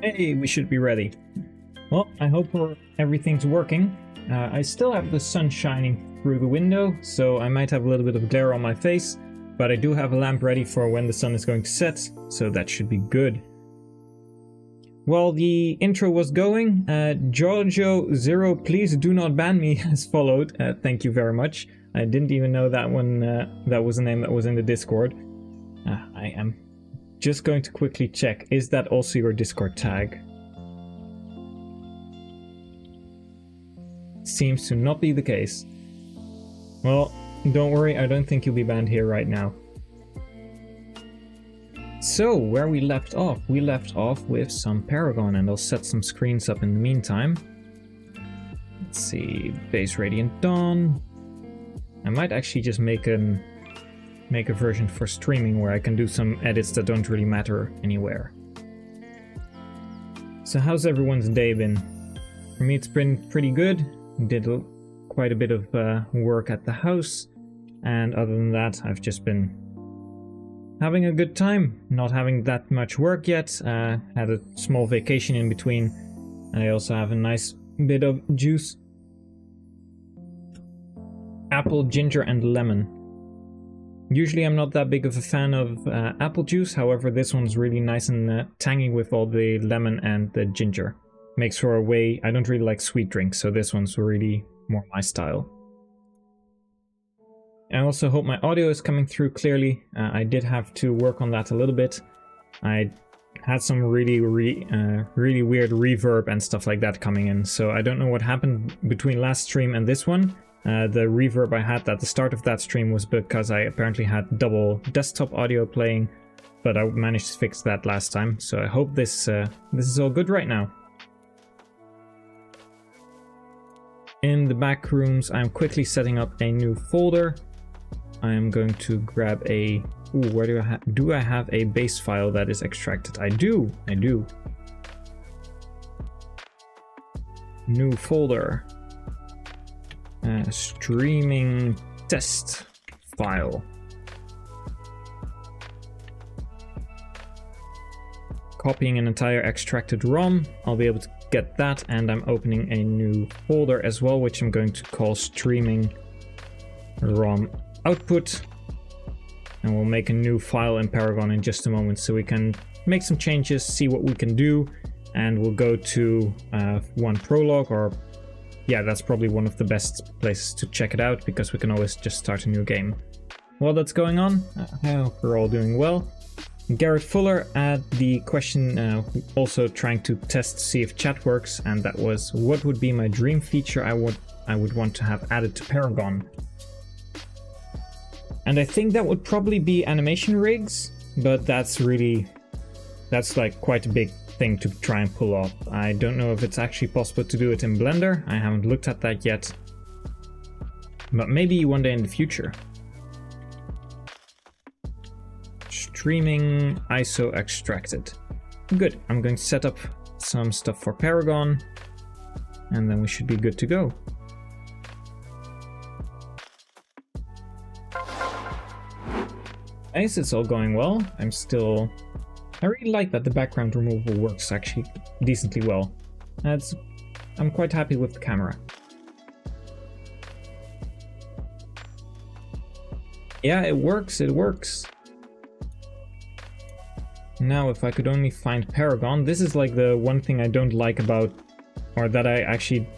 Hey, we should be ready. Well, I hope everything's working. I still have the sun shining through the window, so I might have a little bit of glare on my face, but I do have a lamp ready for when the sun is going to set, so that should be good. While the intro was going, Giorgio0, please do not ban me, has followed. Thank you very much. I didn't even know that one, that was a name that was in the Discord. I am just going to quickly check. Is that also your Discord tag? Seems to not be the case. Well, don't worry, I don't think you'll be banned here right now. So, where we left off with some Paragon, and I'll set some screens up in the meantime. Let's see, Base Radiant Dawn. I might actually just make a version for streaming where I can do some edits that don't really matter anywhere. So how's everyone's day been? For me it's been pretty good. Did quite a bit of work at the house, and other than that I've just been having a good time, not having that much work yet. Had a small vacation in between, and I also have a nice bit of juice. Apple, ginger and lemon. Usually I'm not that big of a fan of apple juice, however this one's really nice and tangy with all the lemon and the ginger. Makes for a way, I don't really like sweet drinks, so this one's really more my style. I also hope my audio is coming through clearly. I did have to work on that a little bit. I had some really weird reverb and stuff like that coming in, so I don't know what happened between last stream and this one. The reverb I had at the start of that stream was because I apparently had double desktop audio playing, but I managed to fix that last time, so I hope this is all good right now. In the back rooms, I'm quickly setting up a new folder. I am going to grab a... Ooh, where do I have a base file that is extracted? I do. New folder. Streaming test file. Copying an entire extracted ROM. I'll be able to get that, and I'm opening a new folder as well, which I'm going to call streaming ROM output. And we'll make a new file in Paragon in just a moment so we can make some changes, see what we can do, and we'll go to one prologue, or yeah, that's probably one of the best places to check it out, because we can always just start a new game. While that's going on, I hope we're all doing well. Garrett Fuller had the question, also trying to test to see if chat works, and that was, what would be my dream feature I would want to have added to Paragon? And I think that would probably be animation rigs, but that's like quite a big thing to try and pull off. I don't know if it's actually possible to do it in Blender. I haven't looked at that yet, but maybe one day in the future. Streaming ISO extracted. Good. I'm going to set up some stuff for Paragon, and then we should be good to go. Nice, it's all going well. I really like that the background removal works actually decently well. I'm quite happy with the camera. Yeah, it works. Now, if I could only find Paragon, this is like the one thing I don't like about, or that I actually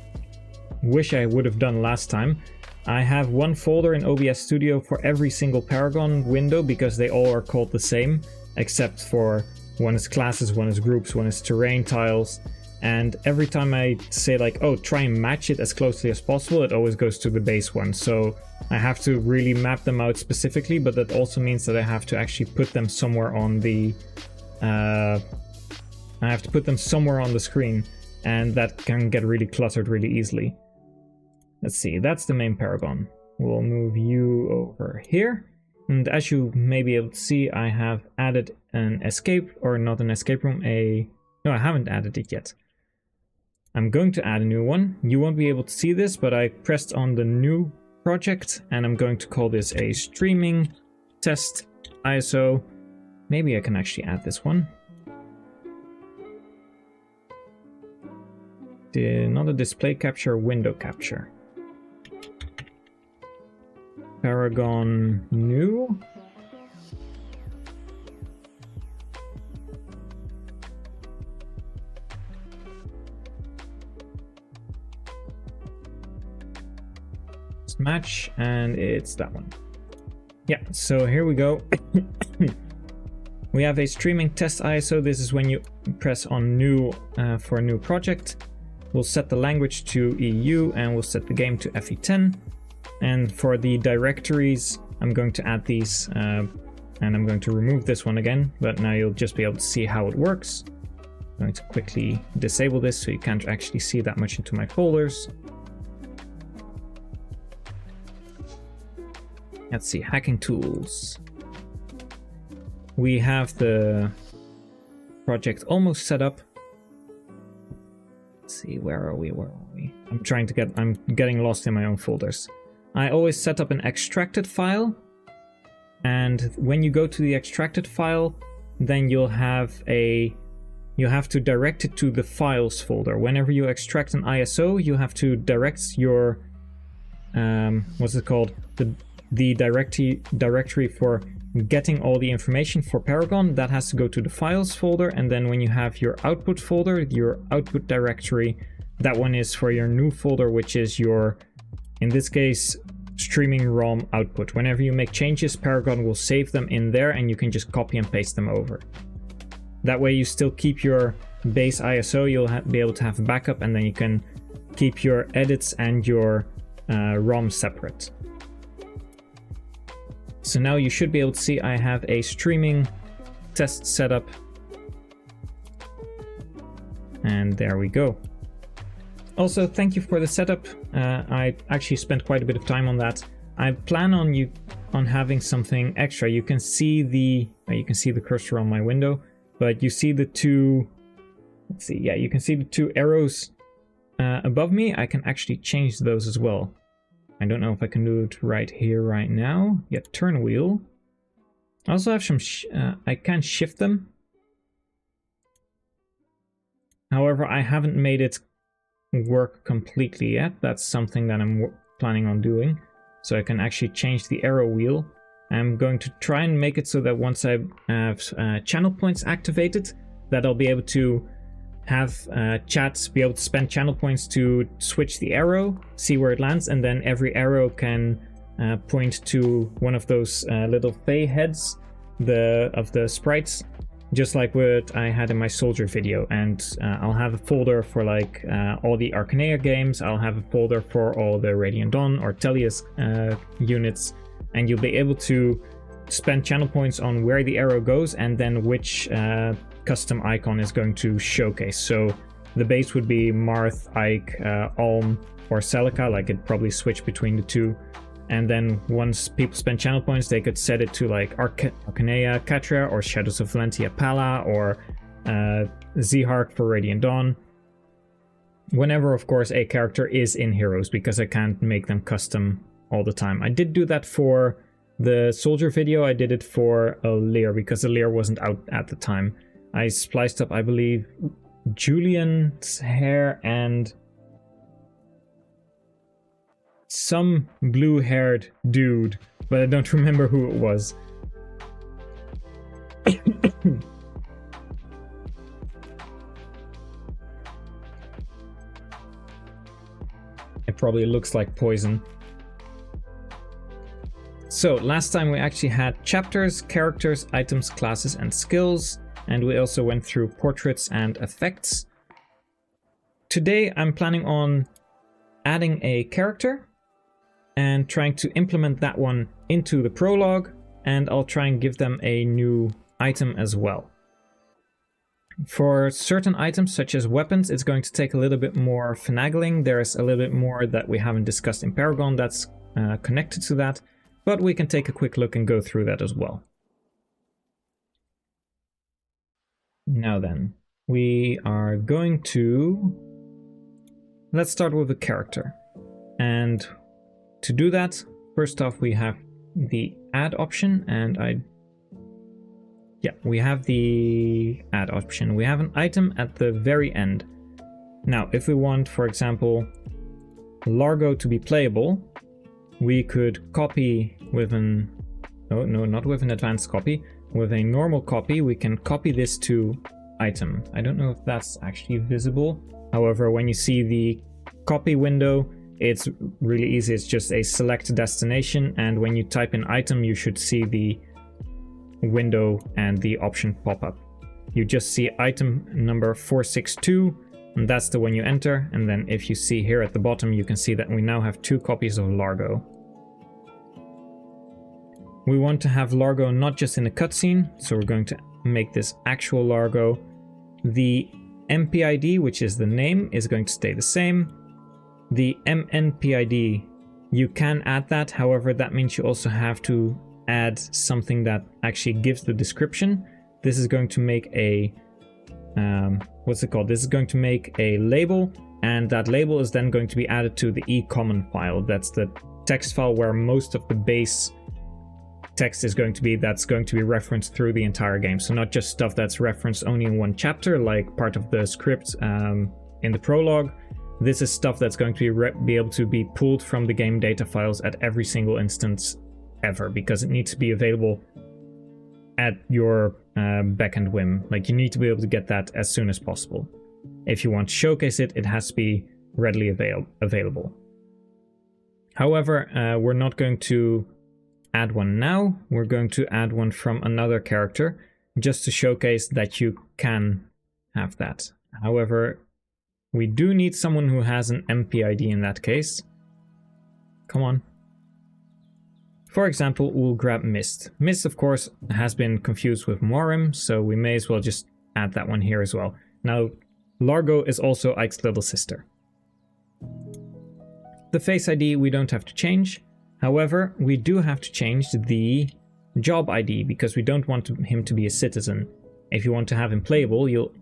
wish I would have done last time. I have one folder in OBS Studio for every single Paragon window because they all are called the same, except for one is classes, one is groups, one is terrain tiles, and every time I say like, oh, try and match it as closely as possible, it always goes to the base one. So I have to really map them out specifically, but that also means that I have to actually put them somewhere on the screen, and that can get really cluttered really easily. Let's see, that's the main Paragon. We'll move you over here. And as you may be able to see, I have added an escape, or not an escape room, no, I haven't added it yet. I'm going to add a new one. You won't be able to see this, but I pressed on the new project, and I'm going to call this a streaming test ISO. Maybe I can actually add this one. not a display capture, window capture. Paragon new. Match, and it's that one. Yeah, so here we go. We have a streaming test ISO. This is when you press on new for a new project. We'll set the language to EU and we'll set the game to FE10. And for the directories, I'm going to add these and I'm going to remove this one again, but now you'll just be able to see how it works. I'm going to quickly disable this so you can't actually see that much into my folders. Let's see, hacking tools. We have the project almost set up. Let's see, where are we? I'm getting lost in my own folders. I always set up an extracted file. And when you go to the extracted file, then you have to direct it to the files folder. Whenever you extract an ISO, you have to direct your, what's it called? The directory for getting all the information for Paragon. That has to go to the files folder, and then when you have your output folder, your output directory, that one is for your new folder, which is your, in this case, streaming ROM output. Whenever you make changes, Paragon will save them in there and you can just copy and paste them over. That way you still keep your base ISO, you'll be able to have a backup, and then you can keep your edits and your ROM separate. So now you should be able to see I have a streaming test setup. And there we go. Also, thank you for the setup. I actually spent quite a bit of time on that. I plan on having something extra. You can see the cursor on my window, but you see the two, let's see, yeah, you can see the two arrows above me. I can actually change those as well. I don't know if I can do it right here, right now. Yeah, turn wheel. I also have some, I can shift them. However, I haven't made it work completely yet. That's something that I'm planning on doing. So I can actually change the arrow wheel. I'm going to try and make it so that once I have channel points activated, that I'll be able to have chats, be able to spend channel points to switch the arrow, see where it lands, and then every arrow can point to one of those little Fey heads of the sprites, just like what I had in my soldier video. And I'll have a folder for like all the Arcanea games, I'll have a folder for all the Radiant Dawn or Tellius units, and you'll be able to spend channel points on where the arrow goes and then which custom icon is going to showcase. So the base would be Marth, Ike, Alm, or Celica, like it'd probably switch between the two. And then once people spend channel points, they could set it to like Arcanea, Catra, or Shadows of Valentia, Pala, or Zehark for Radiant Dawn. Whenever, of course, a character is in Heroes, because I can't make them custom all the time. I did do that for the soldier video. I did it for Lear, because Lear wasn't out at the time. I spliced up, I believe, Julian's hair and some blue-haired dude, but I don't remember who it was. It probably looks like poison. So, last time we actually had chapters, characters, items, classes, and skills, and we also went through portraits and effects. Today I'm planning on adding a character and trying to implement that one into the prologue, and I'll try and give them a new item as well. For certain items such as weapons, it's going to take a little bit more finagling. There's a little bit more that we haven't discussed in Paragon that's connected to that, but we can take a quick look and go through that as well. Now then, we are going to... Let's start with a character. And to do that, first off we have the add option, and we have the add option. We have an item at the very end. Now, if we want, for example, Largo to be playable, we could copy with an... Oh, no, not with an advanced copy. With a normal copy, we can copy this to item. I don't know if that's actually visible. However, when you see the copy window, it's really easy. It's just a select destination, and when you type in item, you should see the window and the option pop up. You just see item number 462, and that's the one you enter. And then if you see here at the bottom, you can see that we now have 2 copies of Largo. We want to have Largo not just in a cutscene, so we're going to make this actual Largo. The MPID, which is the name, is going to stay the same. The MNPID, you can add that, however, that means you also have to add something that actually gives the description. This is going to make a, what's it called? This is going to make a label, and that label is then going to be added to the eCommon file. That's the text file where most of the base text is going to be, that's going to be referenced through the entire game. So not just stuff that's referenced only in one chapter, like part of the script in the prologue. This is stuff that's going to be able to be pulled from the game data files at every single instance ever, because it needs to be available at your backend whim. Like, you need to be able to get that as soon as possible. If you want to showcase it, it has to be readily available. However, we're not going to add one now. We're going to add one from another character just to showcase that you can have that. However, we do need someone who has an MPID in that case. Come on. For example, we'll grab Mist. Mist, of course, has been confused with Morim, so we may as well just add that one here as well. Now, Largo is also Ike's little sister. The face ID we don't have to change. However, we do have to change the job ID, because we don't want him to be a citizen. If you want to have him playable, you'll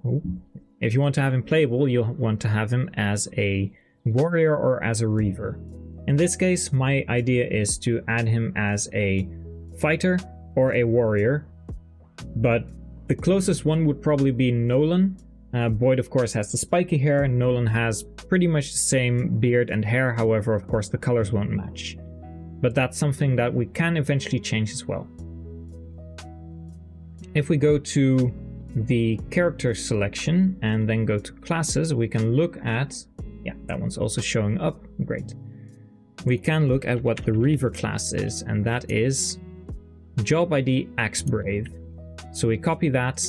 want to have him as a warrior or as a reaver. In this case, my idea is to add him as a fighter or a warrior, but the closest one would probably be Nolan. Boyd, of course, has the spiky hair. Nolan has pretty much the same beard and hair. However, of course, the colors won't match. But that's something that we can eventually change as well. If we go to the character selection and then go to classes, we can look at, yeah, that one's also showing up, great. We can look at what the Reaver class is, and that is job ID Axe Brave. So we copy that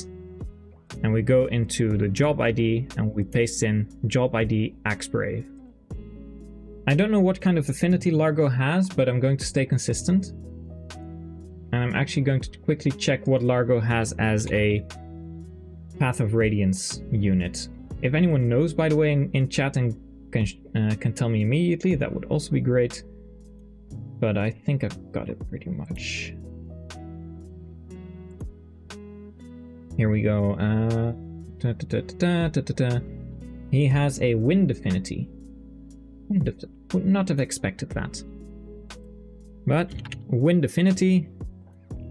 and we go into the job ID and we paste in job ID Axe Brave. I don't know what kind of affinity Largo has, but I'm going to stay consistent. And I'm actually going to quickly check what Largo has as a Path of Radiance unit. If anyone knows, by the way, in chat and can tell me immediately, that would also be great. But I think I've got it pretty much. Here we go. He has a wind affinity. Would not have expected that. But wind affinity,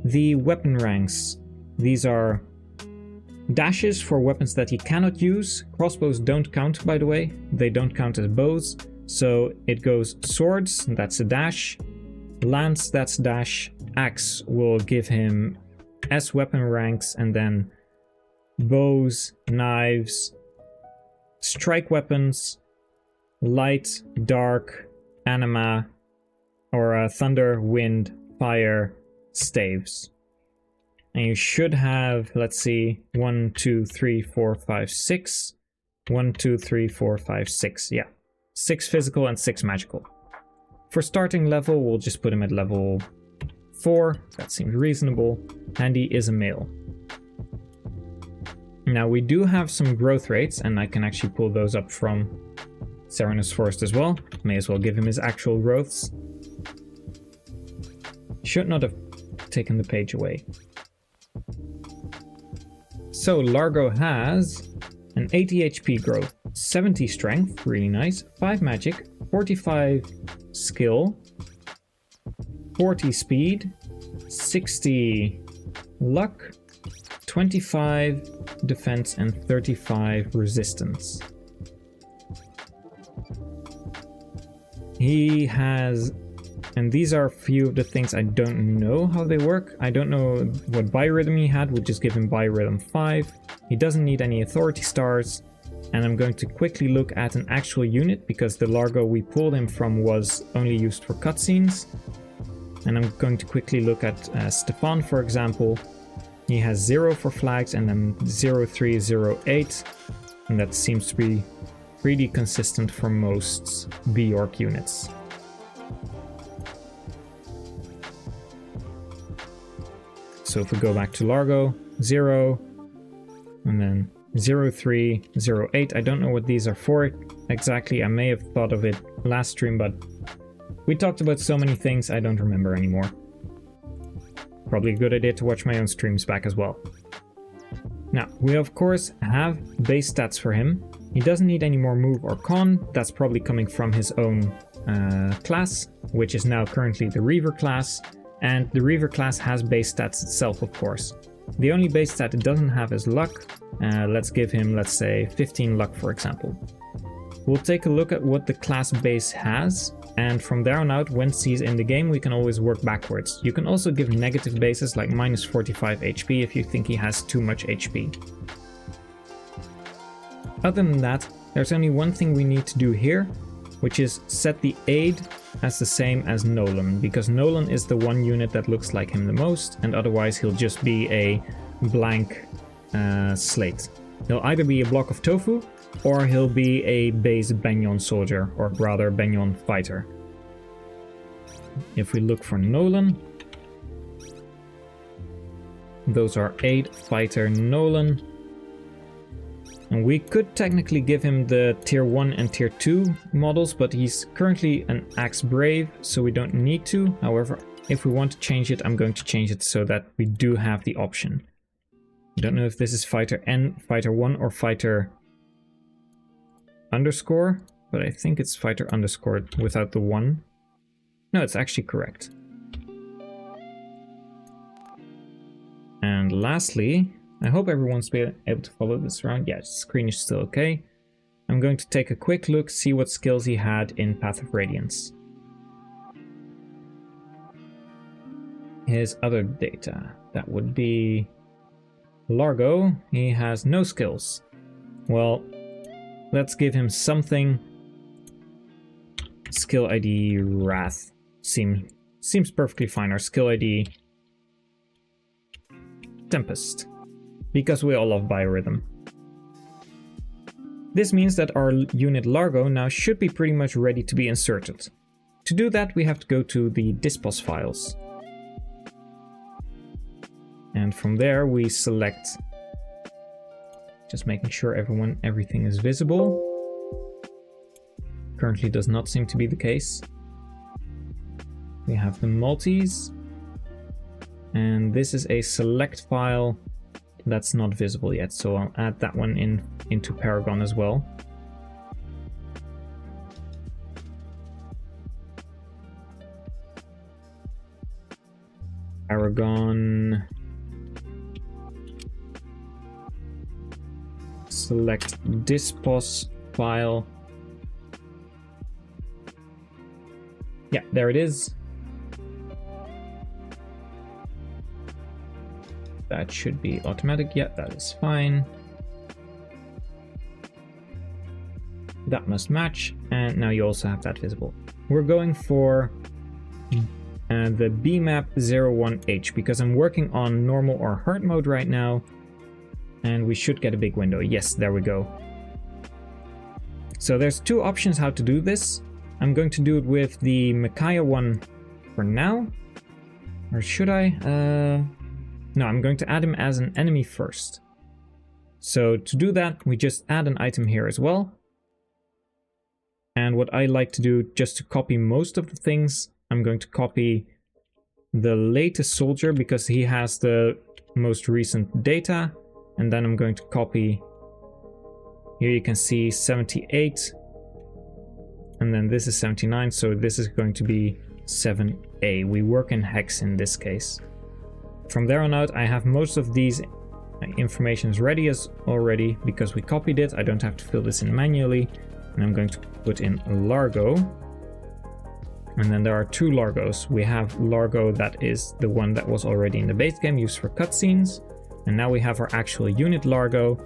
the weapon ranks. These are dashes for weapons that he cannot use. Crossbows don't count, by the way. They don't count as bows. So it goes swords, that's a dash. Lance, that's dash. Axe will give him S weapon ranks, and then bows, knives, strike weapons, light, dark, anima, or thunder, wind, fire, staves. And you should have, let's see, 1, 2, 3, 4, 5, 6. 1, 2, 3, 4, 5, 6. Yeah, 6 physical and 6 magical. For starting level, we'll just put him at level 4. That seems reasonable. And he is a male. Now, we do have some growth rates, and I can actually pull those up from Serenus Forest as well. May as well give him his actual growths. Should not have taken the page away. So Largo has an 80 HP growth, 70 strength, really nice, 5 magic, 45 skill, 40 speed, 60 luck, 25 defense, and 35 resistance. he has, and these are a few of the things I don't know how they work. I don't know what biorhythm he had, we'll just give him biorhythm 5. He doesn't need any authority stars. And I'm going to quickly look at an actual unit because the Largo we pulled him from was only used for cutscenes. And I'm going to quickly look at Stefan, for example. He has 0 for flags and then 0308. And that seems to be pretty consistent for most Bjork units. So if we go back to Largo, 0, and then 0308. I don't know what these are for exactly. I may have thought of it last stream, but we talked about so many things I don't remember anymore. Probably a good idea to watch my own streams back as well. Now, we of course have base stats for him. He doesn't need any more move or con. That's probably coming from his own class, which is now currently the Reaver class. And the Reaver class has base stats itself, of course. The only base stat it doesn't have is luck. Let's give him, let's say, 15 luck, for example. We'll take a look at what the class base has, and from there on out, once he's in the game, we can always work backwards. You can also give negative bases like minus 45 HP if you think he has too much HP. Other than that, there's only one thing we need to do here, which is set the aid as the same as Nolan, because Nolan is the one unit that looks like him the most, and otherwise he'll just be a blank slate. He'll either be a block of tofu, or he'll be a base Banyan soldier, or rather Banyan fighter. If we look for Nolan, those are 8 fighter Nolan. And we could technically give him the tier 1 and tier 2 models, but he's currently an Axe Brave, so we don't need to. However, if we want to change it, I'm going to change it so that we do have the option. I don't know if this is fighter N, fighter 1, or fighter underscore, but I think it's fighter underscore without the 1. No, it's actually correct. And lastly, I hope everyone's been able to follow this around. Yeah, the screen is still okay. I'm going to take a quick look, see what skills he had in Path of Radiance. His other data, that would be Largo. He has no skills. Well, let's give him something. Skill ID Wrath seems perfectly fine. Our skill ID Tempest, because we all love Biorhythm. This means that our unit Largo now should be pretty much ready to be inserted. To do that, we have to go to the Dispos files. And from there we select, just making sure everything is visible. Currently does not seem to be the case. We have the multis. And this is a select file that's not visible yet, so I'll add that one into Paragon as well. Paragon, select Dispos file. Yeah, there it is. That should be automatic. Yeah, that is fine. That must match. And now you also have that visible. We're going for the BMap 01H because I'm working on normal or hard mode right now. And we should get a big window. Yes, there we go. So there's two options how to do this. I'm going to do it with the Micaiah one for now. Or should I? No, I'm going to add him as an enemy first. So to do that, we just add an item here as well. And what I like to do, just to copy most of the things, I'm going to copy the latest soldier because he has the most recent data. And then I'm going to copy, here you can see 78. And then this is 79, so this is going to be 7A. We work in hex in this case. From there on out, I have most of these informations ready as already because we copied it. I don't have to fill this in manually. And I'm going to put in Largo. And then there are two Largos. We have Largo that is the one that was already in the base game used for cutscenes. And now we have our actual unit Largo.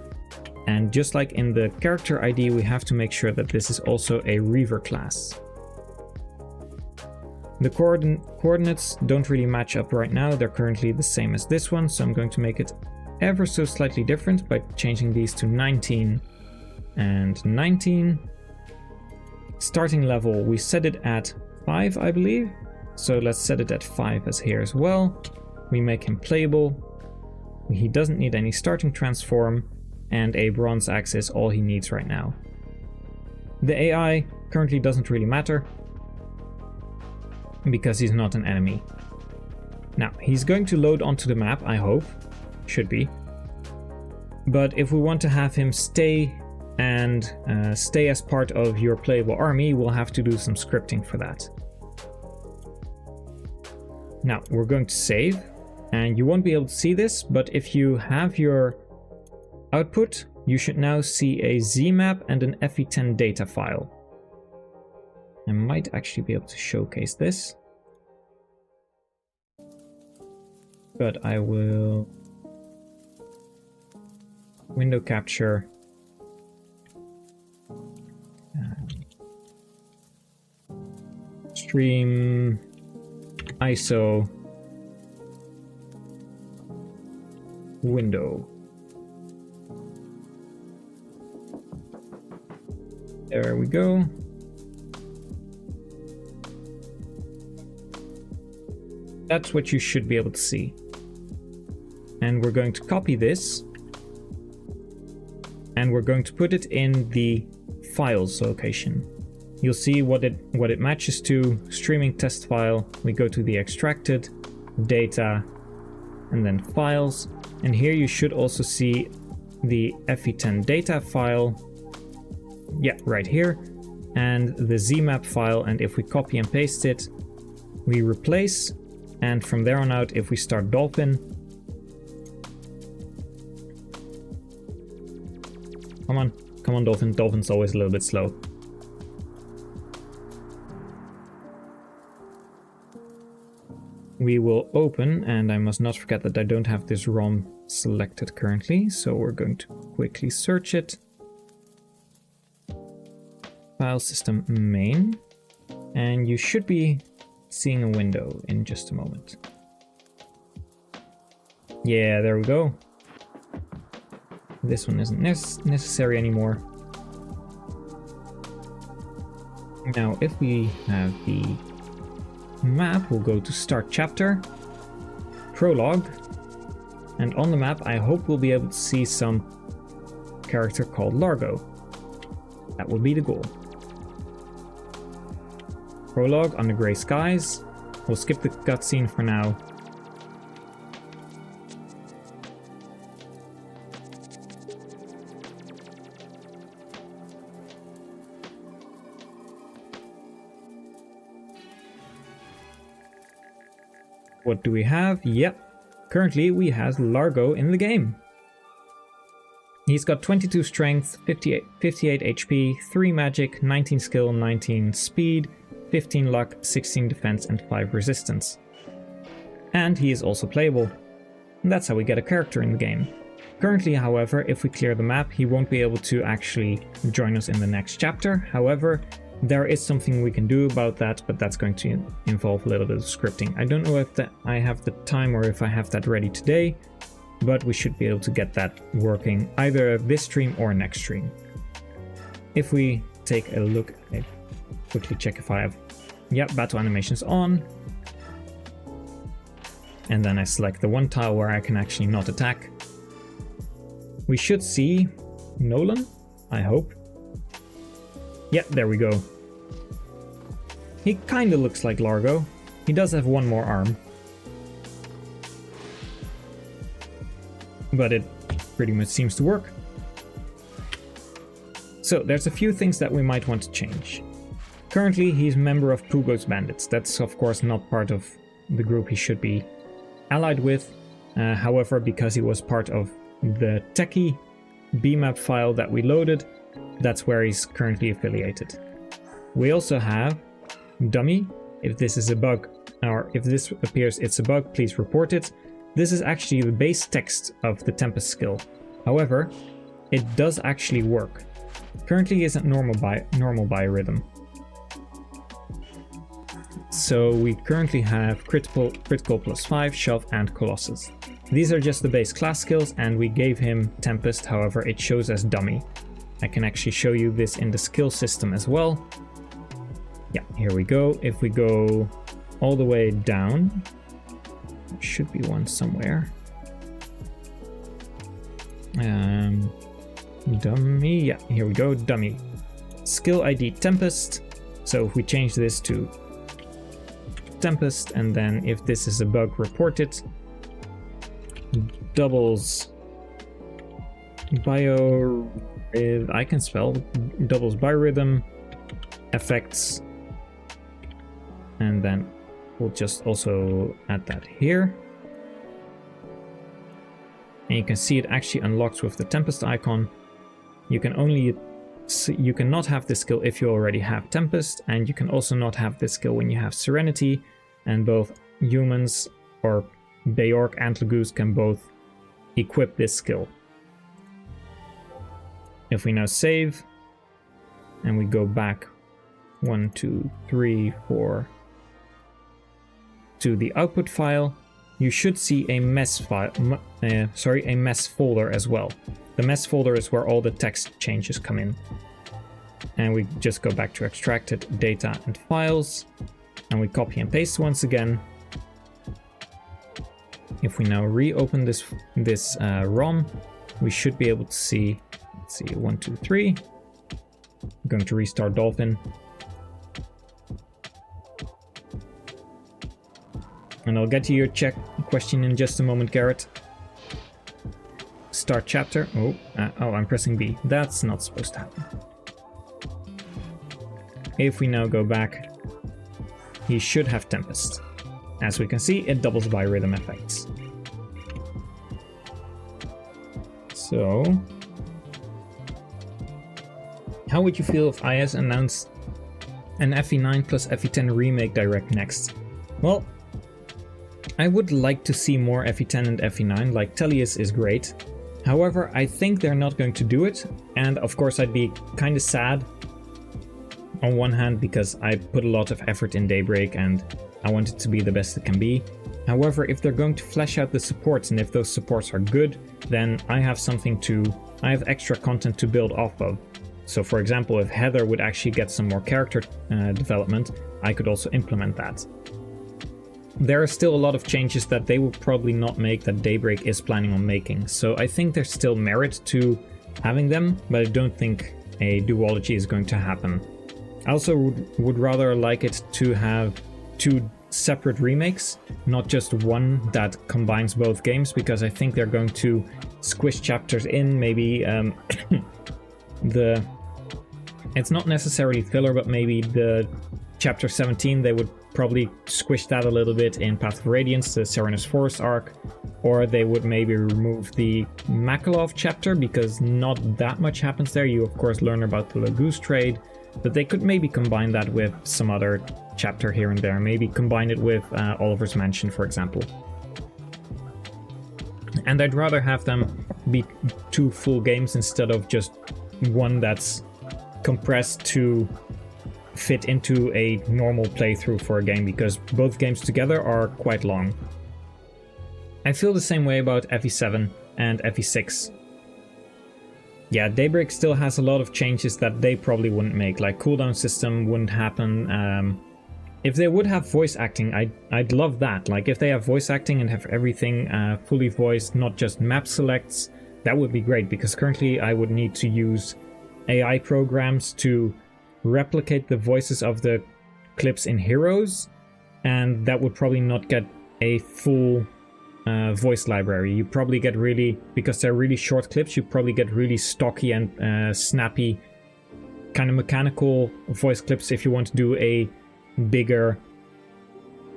And just like in the character ID, we have to make sure that this is also a Reaver class. The coordinates don't really match up right now. They're currently the same as this one. So I'm going to make it ever so slightly different by changing these to 19 and 19. Starting level, we set it at 5, I believe. So let's set it at 5 as here as well. We make him playable. He doesn't need any starting transform, and a bronze axe is all he needs right now. The AI currently doesn't really matter because he's not an enemy. Now, he's going to load onto the map, I hope. Should be. But if we want to have him stay as part of your playable army, we'll have to do some scripting for that. Now, we're going to save, and you won't be able to see this, but if you have your output, you should now see a ZMap and an FE10 data file. I might actually be able to showcase this, but I will window capture stream ISO window. There we go. That's what you should be able to see. And we're going to copy this. And we're going to put it in the files location. You'll see what it matches to. Streaming test file. We go to the extracted, data, and then files. And here you should also see the FE10 data file. Yeah, right here. And the ZMap file. And if we copy and paste it, we replace. And from there on out, if we start Dolphin. Come on, Dolphin. Dolphin's always a little bit slow. We will open, and I must not forget that I don't have this ROM selected currently, so we're going to quickly search it. File system main, and you should be seeing a window in just a moment. Yeah, there we go. This one isn't necessary anymore. Now, if we have the map, we'll go to Start Chapter, Prologue, and on the map, I hope we'll be able to see some character called Largo. That will be the goal. Prologue under grey skies. We'll skip the cutscene for now. What do we have? Yep. Currently we have Largo in the game. He's got 22 strength, 58 HP, 3 magic, 19 skill, 19 speed, 15 luck, 16 defense, and 5 resistance. And he is also playable. And that's how we get a character in the game. Currently, however, if we clear the map, he won't be able to actually join us in the next chapter. However, there is something we can do about that, but that's going to involve a little bit of scripting. I don't know if I have the time or if I have that ready today, but we should be able to get that working either this stream or next stream. If we take a look, I quickly check if I have, yep, battle animations on. And then I select the one tile where I can actually not attack. We should see Nolan, I hope. Yeah, there we go. He kinda looks like Largo. He does have one more arm. But it pretty much seems to work. So there's a few things that we might want to change. Currently he's a member of Pugo's Bandits. That's of course not part of the group he should be allied with. However, because he was part of the techie BMap file that we loaded, that's where he's currently affiliated. We also have Dummy, If this is a bug, or if this appears it's a bug, please report it. This is actually the base text of the Tempest skill. However, it does actually work. Currently isn't normal biorhythm. So we currently have critical +5, shove, and colossus. These are just the base class skills, and we gave him Tempest, however it shows as dummy. I can actually show you this in the skill system as well. Yeah, here we go. If we go all the way down, there should be one somewhere. Dummy, yeah, here we go, dummy. Skill ID Tempest. So if we change this to Tempest, and then if this is a bug, report it. Doubles bio, I can spell, doubles biorhythm, effects, and then we'll just also add that here. And you can see it actually unlocks with the Tempest icon. You can not have this skill if you already have Tempest, and you can also not have this skill when you have Serenity, and both humans or Beork and Lagoose can both equip this skill. If we now save and we go back 1, 2, 3, 4 to the output file, you should see a mess file, a mess folder as well. The mess folder is where all the text changes come in. And we just go back to extracted data and files, and we copy and paste once again. If we now reopen this ROM, we should be able to see, let's see, 1, 2, 3. I'm going to restart Dolphin. And I'll get to your question in just a moment, Garrett. Start chapter. Oh, I'm pressing B. That's not supposed to happen. If we now go back, he should have Tempest. As we can see, it doubles biorhythm effects. So, how would you feel if IS announced an FE9 plus FE10 remake direct next? Well, I would like to see more FE10 and FE9, like Tellius is great. However, I think they're not going to do it, and of course I'd be kind of sad on one hand because I put a lot of effort in Daybreak and I want it to be the best it can be. However, if they're going to flesh out the supports, and if those supports are good, then I have extra content to build off of. So for example, if Heather would actually get some more character development, I could also implement that. There are still a lot of changes that they will probably not make that Daybreak is planning on making, so I think there's still merit to having them, but I don't think a duology is going to happen. I also would rather like it to have 2 separate remakes, not just one that combines both games, because I think they're going to squish chapters in, maybe it's not necessarily filler, but maybe the chapter 17, they would probably squish that a little bit in Path of Radiance, the Serenus Forest arc, or they would maybe remove the Makalov chapter because not that much happens there. You of course learn about the Lagoose trade, but they could maybe combine that with some other chapter here and there, maybe combine it with Oliver's Mansion, for example. And I'd rather have them be 2 full games instead of just one that's compressed to fit into a normal playthrough for a game, because both games together are quite long. I feel the same way about FE7 and FE6. Yeah, Daybreak still has a lot of changes that they probably wouldn't make, like cooldown system wouldn't happen. If they would have voice acting, I'd love that. Like if they have voice acting and have everything fully voiced, not just map selects, that would be great, because currently I would need to use AI programs to replicate the voices of the clips in Heroes, and that would probably not get a full voice library. You probably get because they're really short clips, you probably get really stocky and snappy kind of mechanical voice clips if you want to do a bigger,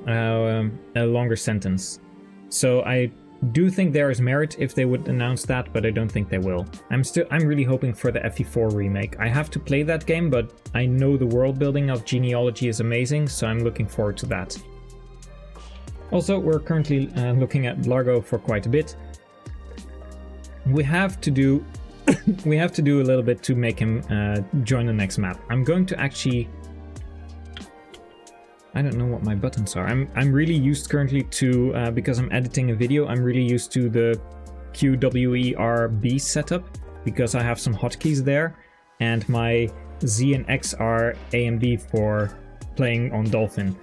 a longer sentence. So I do think there is merit if they would announce that, but I don't think they will. I'm really hoping for the FE4 remake. I have to play that game, but I know the world building of Genealogy is amazing, so I'm looking forward to that. Also, we're currently looking at Largo for quite a bit. We have to do we have to do a little bit to make him join the next map. I'm going to actually... I don't know what my buttons are. I'm really used currently to, because I'm editing a video, I'm really used to the QWERB setup, because I have some hotkeys there, and my Z and X are A and B for playing on Dolphin.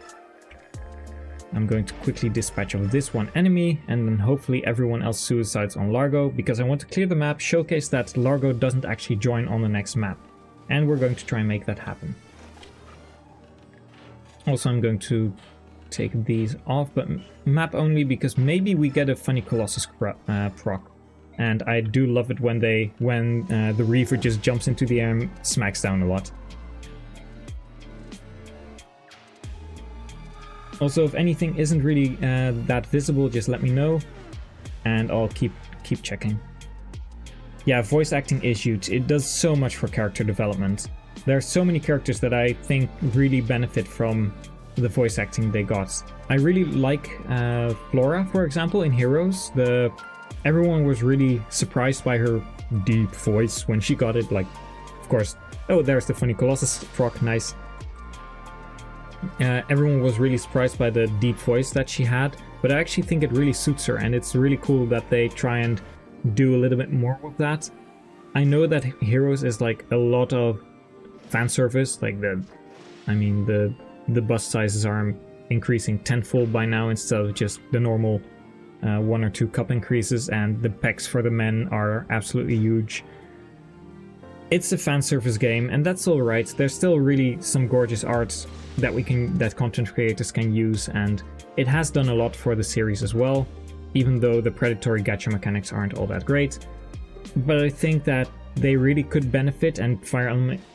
I'm going to quickly dispatch of this one enemy, and then hopefully everyone else suicides on Largo, because I want to clear the map, showcase that Largo doesn't actually join on the next map. And we're going to try and make that happen. Also, I'm going to take these off, but map only because maybe we get a funny Colossus proc. And I do love it when the Reaver just jumps into the air and smacks down a lot. Also, if anything isn't really that visible, just let me know, and I'll keep checking. Yeah, voice acting is huge. It does so much for character development. There are so many characters that I think really benefit from the voice acting they got. I really like Flora, for example, in Heroes. Everyone was really surprised by her deep voice when she got it. Like, of course, oh, there's the funny Colossus proc, nice. Everyone was really surprised by the deep voice that she had, but I actually think it really suits her, and it's really cool that they try and do a little bit more with that. I know that Heroes is like a lot of fan service, like the bust sizes are increasing tenfold by now instead of just the normal 1 or 2 cup increases, and the pecs for the men are absolutely huge. It's a fan service game, and that's all right. There's still really some gorgeous art that content creators can use, and it has done a lot for the series as well, even though the predatory gacha mechanics aren't all that great. But I think that they really could benefit, and Fire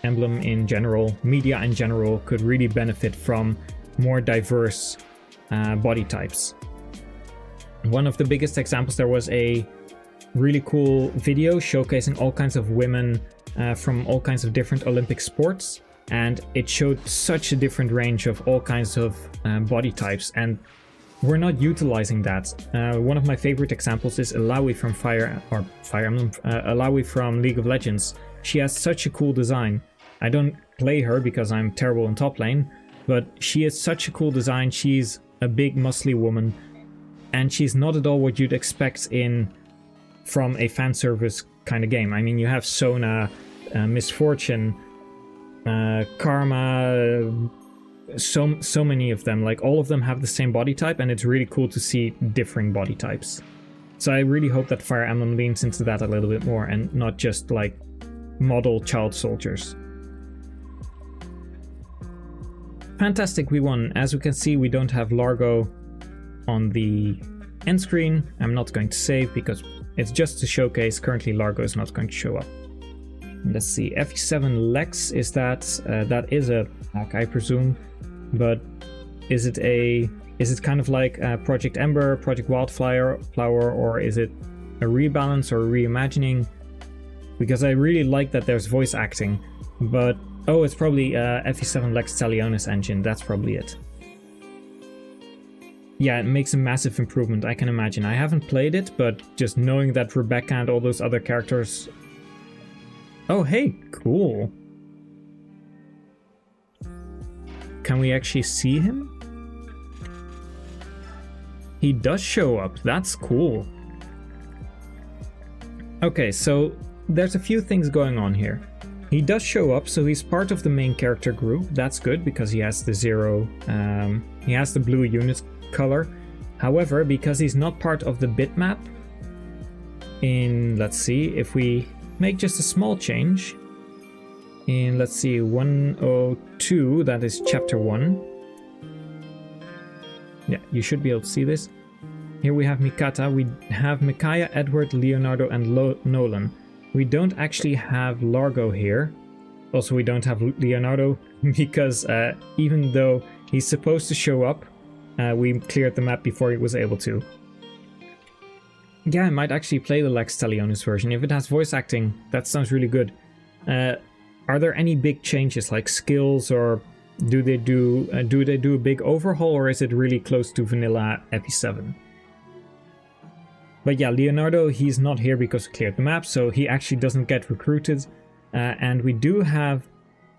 Emblem in general, media in general, could really benefit from more diverse body types. One of the biggest examples, there was a really cool video showcasing all kinds of women from all kinds of different Olympic sports, and it showed such a different range of all kinds of body types, and we're not utilizing that. One of my favorite examples is Alawi from Fire Emblem, Alawi from League of Legends. She has such a cool design. I don't play her because I'm terrible in top lane, but she has such a cool design. She's a big muscly woman, and she's not at all what you'd expect from a fan service kind of game. I mean, you have Sona, Misfortune, Karma, so many of them. Like, all of them have the same body type, and it's really cool to see differing body types. So I really hope that Fire Emblem leans into that a little bit more, and not just like model child soldiers. Fantastic, we won. As we can see, we don't have Largo on the end screen. I'm not going to save because it's just to showcase. Currently Largo is not going to show up. Let's see, FE7 Lex, is that is a hack, I presume, but is it kind of like Project Ember, Project Wildflower, or is it a rebalance or a reimagining? Because I really like that there's voice acting, but oh, it's probably FE7 Lex Talionis engine, that's probably it. Yeah, it makes a massive improvement, I can imagine. I haven't played it, but just knowing that Rebecca and all those other characters... Oh, hey, cool. Can we actually see him? He does show up, that's cool. Okay, so there's a few things going on here. He does show up, so he's part of the main character group. That's good, because he has the he has the blue unit color. However, because he's not part of the bitmap, let's see, if we make just a small change, in, let's see, 102, that is chapter 1. Yeah, you should be able to see this. Here we have Mikata, we have Micaiah, Edward, Leonardo, and Nolan. We don't actually have Largo here. Also, we don't have Leonardo, because even though he's supposed to show up, we cleared the map before he was able to. Yeah, I might actually play the Lex Talionis version. If it has voice acting, that sounds really good. Are there any big changes, like skills, or do they do a big overhaul, or is it really close to vanilla FE7? But yeah, Leonardo, he's not here because we cleared the map, so he actually doesn't get recruited. And we do have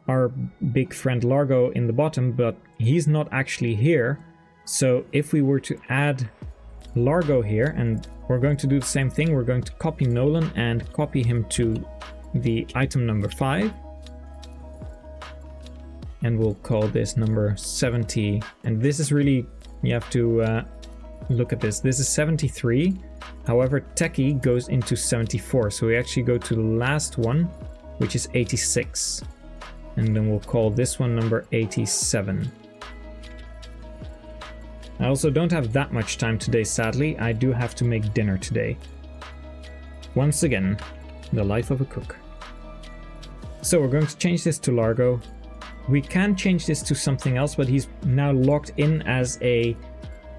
our big friend Largo in the bottom, but he's not actually here. So if we were to add Largo here, and we're going to do the same thing, we're going to copy Nolan and copy him to the item number 5. And we'll call this number 70. And this is really, you have to look at this. This is 73. However, Techie goes into 74. So we actually go to the last one, which is 86. And then we'll call this one number 87. I also don't have that much time today, sadly. I do have to make dinner today. Once again, the life of a cook. So we're going to change this to Largo. We can change this to something else, but he's now locked in as a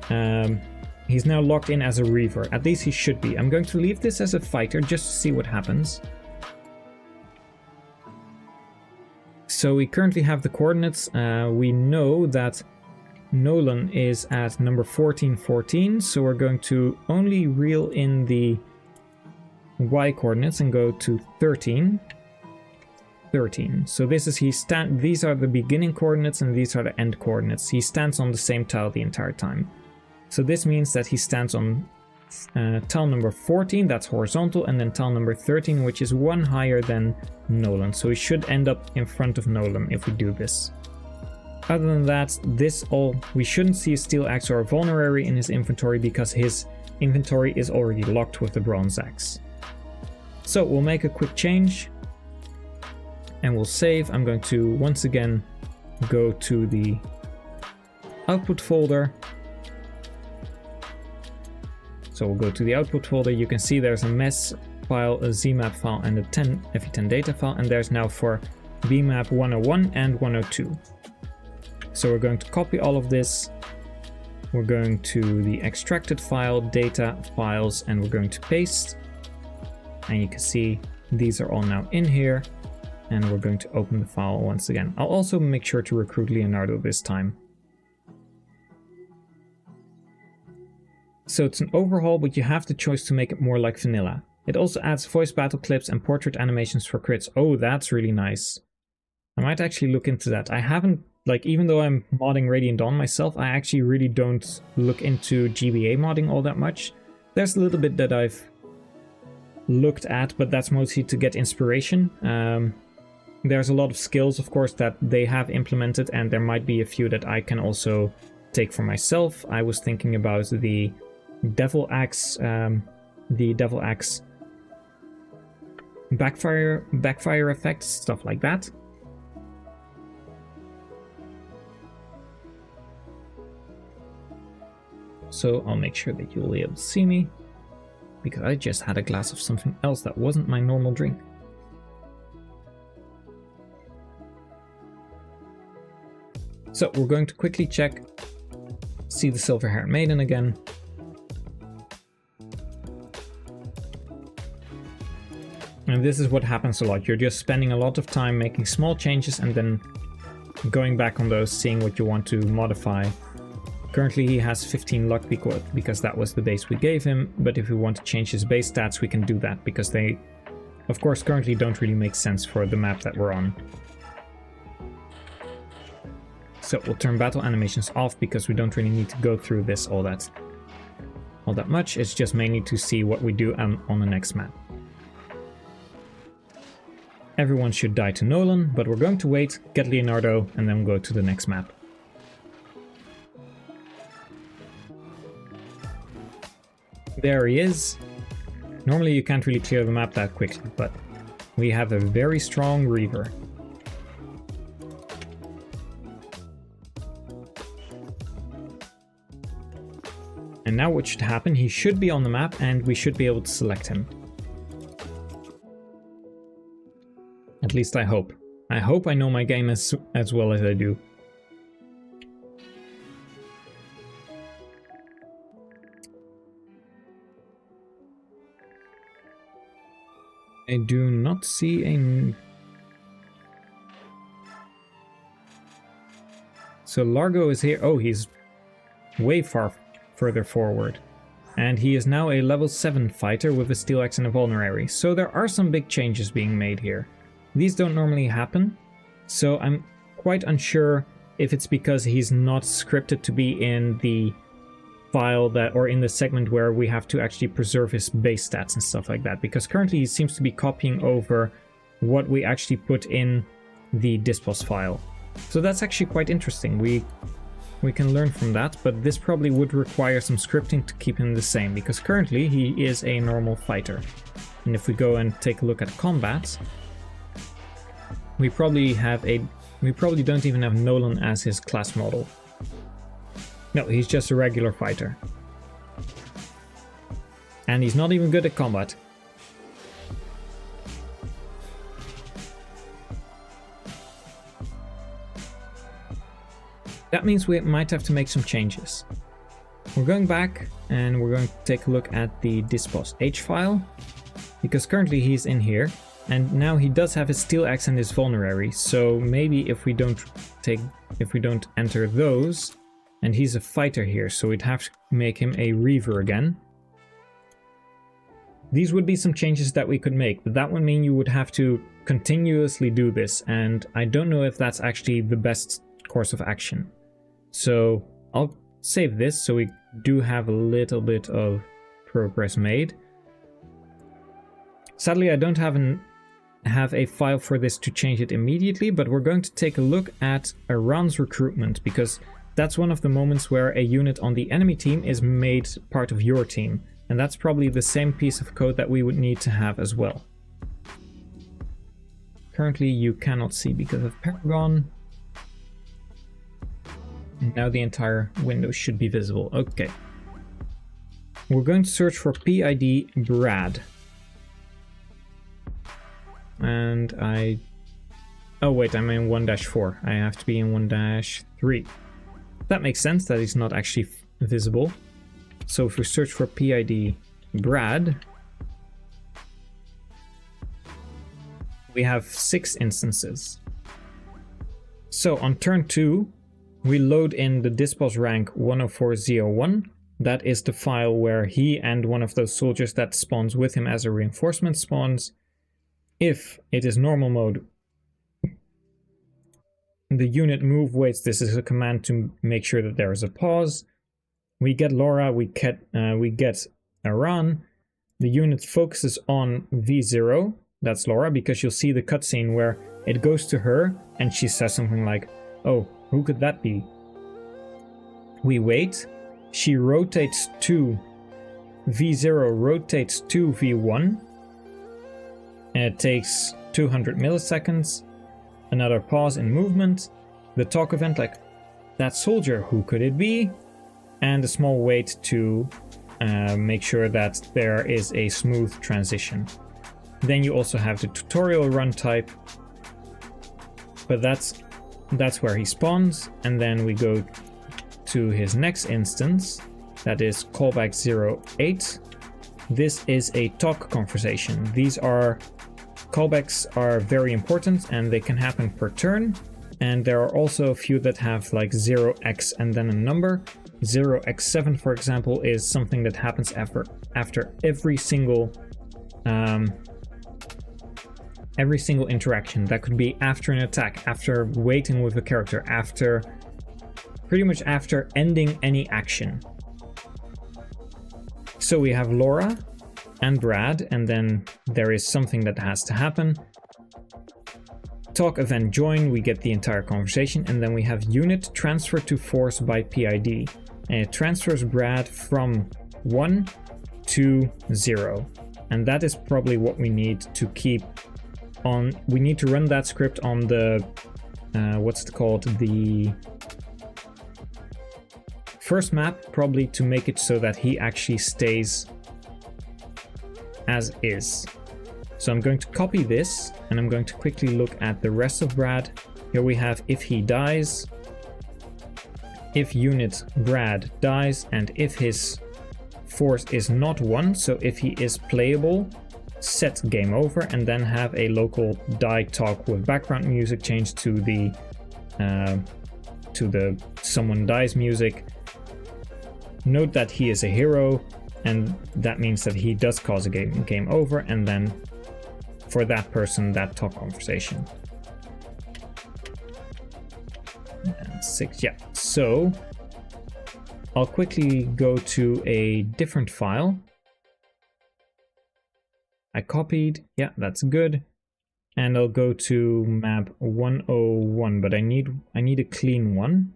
Reaver. At least he should be. I'm going to leave this as a fighter just to see what happens. So we currently have the coordinates. We know that Nolan is at number 1414, so we're going to only reel in the Y coordinates and go to 13. So this is these are the beginning coordinates and these are the end coordinates. He stands on the same tile the entire time. So this means that he stands on tile number 14, that's horizontal, and then tile number 13, which is one higher than Nolan. So he should end up in front of Nolan if we do this. Other than that, we shouldn't see a steel axe or a vulnerary in his inventory because his inventory is already locked with the bronze axe. So we'll make a quick change and we'll save. I'm going to once again go to the output folder. So we'll go to the output folder. You can see there's a mess file, a ZMap file, and a FE10 data file, and there's now for BMap 101 and 102. So we're going to copy all of this. We're going to the extracted file, data files, and we're going to paste. And you can see these are all now in here. And we're going to open the file once again. I'll also make sure to recruit Leonardo this time. So it's an overhaul, but you have the choice to make it more like vanilla. It also adds voice battle clips and portrait animations for crits. Oh, that's really nice. I might actually look into that. I haven't, even though I'm modding Radiant Dawn myself, I actually really don't look into GBA modding all that much. There's a little bit that I've looked at, but that's mostly to get inspiration. There's a lot of skills, of course, that they have implemented, and there might be a few that I can also take for myself. I was thinking about the Devil Axe, backfire effects, stuff like that. So I'll make sure that you'll be able to see me, because I just had a glass of something else that wasn't my normal drink. So we're going to quickly check, see the Silver-Haired Maiden again. And this is what happens a lot. You're just spending a lot of time making small changes and then going back on those, seeing what you want to modify. Currently he has 15 luck because that was the base we gave him, but if we want to change his base stats, we can do that, because they, of course, currently don't really make sense for the map that we're on. So we'll turn battle animations off because we don't really need to go through this all that much. It's just mainly to see what we do on the next map. Everyone should die to Nolan, but we're going to wait, get Leonardo, and then go to the next map. There he is. Normally you can't really clear the map that quickly, but we have a very strong Reaver. And now what should happen, he should be on the map and we should be able to select him. At least I hope. I hope I know my game as well as I do. I do not see a... So Largo is here. Oh, he's way further forward. And he is now a level 7 fighter with a steel axe and a vulnerary. So there are some big changes being made here. These don't normally happen. So I'm quite unsure if it's because he's not scripted to be in the file that, or in the segment where we have to actually preserve his base stats and stuff like that. Because currently he seems to be copying over what we actually put in the dispos file. So that's actually quite interesting. We can learn from that, but this probably would require some scripting to keep him the same, because currently he is a normal fighter. And if we go and take a look at combat, we probably don't even have Nolan as his class model. No, he's just a regular fighter. And he's not even good at combat. That means we might have to make some changes. We're going back and we're going to take a look at the dispos H file, because currently he's in here, and now he does have his steel axe and his vulnerary. So maybe if we don't enter those, and he's a fighter here, so we'd have to make him a reaver again. These would be some changes that we could make, but that would mean you would have to continuously do this, and I don't know if that's actually the best course of action. So I'll save this so we do have a little bit of progress made. Sadly, I don't have a file for this to change it immediately, but we're going to take a look at Iran's recruitment, because that's one of the moments where a unit on the enemy team is made part of your team, and that's probably the same piece of code that we would need to have as well. Currently you cannot see because of Paragon. Now the entire window should be visible. Okay. We're going to search for PID Brad. And oh wait, I'm in 1-4. I have to be in 1-3. That makes sense that he's not actually visible. So if we search for PID Brad, we have 6 instances. So on turn 2, we load in the dispos rank 10401. That is the file where he and one of those soldiers that spawns with him as a reinforcement spawns. If it is normal mode, the unit move waits. This is a command to make sure that there is a pause. We get Laura, we get Iran. The unit focuses on V0, that's Laura, because you'll see the cutscene where it goes to her and she says something like, "Oh, who could that be?" We wait. She rotates to V0, rotates to V1, and it takes 200 milliseconds. Another pause in movement. The talk event like, "That soldier, who could it be?" And a small wait to make sure that there is a smooth transition. Then you also have the tutorial run type, but that's where he spawns, and then we go to his next instance, that is callback 08. This is a talk conversation. Callbacks are very important and they can happen per turn, and there are also a few that have like 0x and then a number. 0x7, for example, is something that happens after every single interaction. That could be after an attack, after waiting with a character, pretty much after ending any action. So we have Laura and Brad, and then there is something that has to happen. Talk event join, we get the entire conversation, and then we have unit transfer to force by PID. And it transfers Brad from 1 to 0. And that is probably what we need to keep on. We need to run that script on the, the first map, probably, to make it so that he actually stays as is. So I'm going to copy this, and I'm going to quickly look at the rest of Brad. Here we have if he dies, if unit Brad dies, and if his force is not 1, so if he is playable, set game over and then have a local die talk with background music changed to the someone dies music. Note that he is a hero, and that means that he does cause a game over, and then for that person, that talk conversation. And 6, yeah. So I'll quickly go to a different file. I copied, yeah, that's good. And I'll go to map 101, but I need a clean one.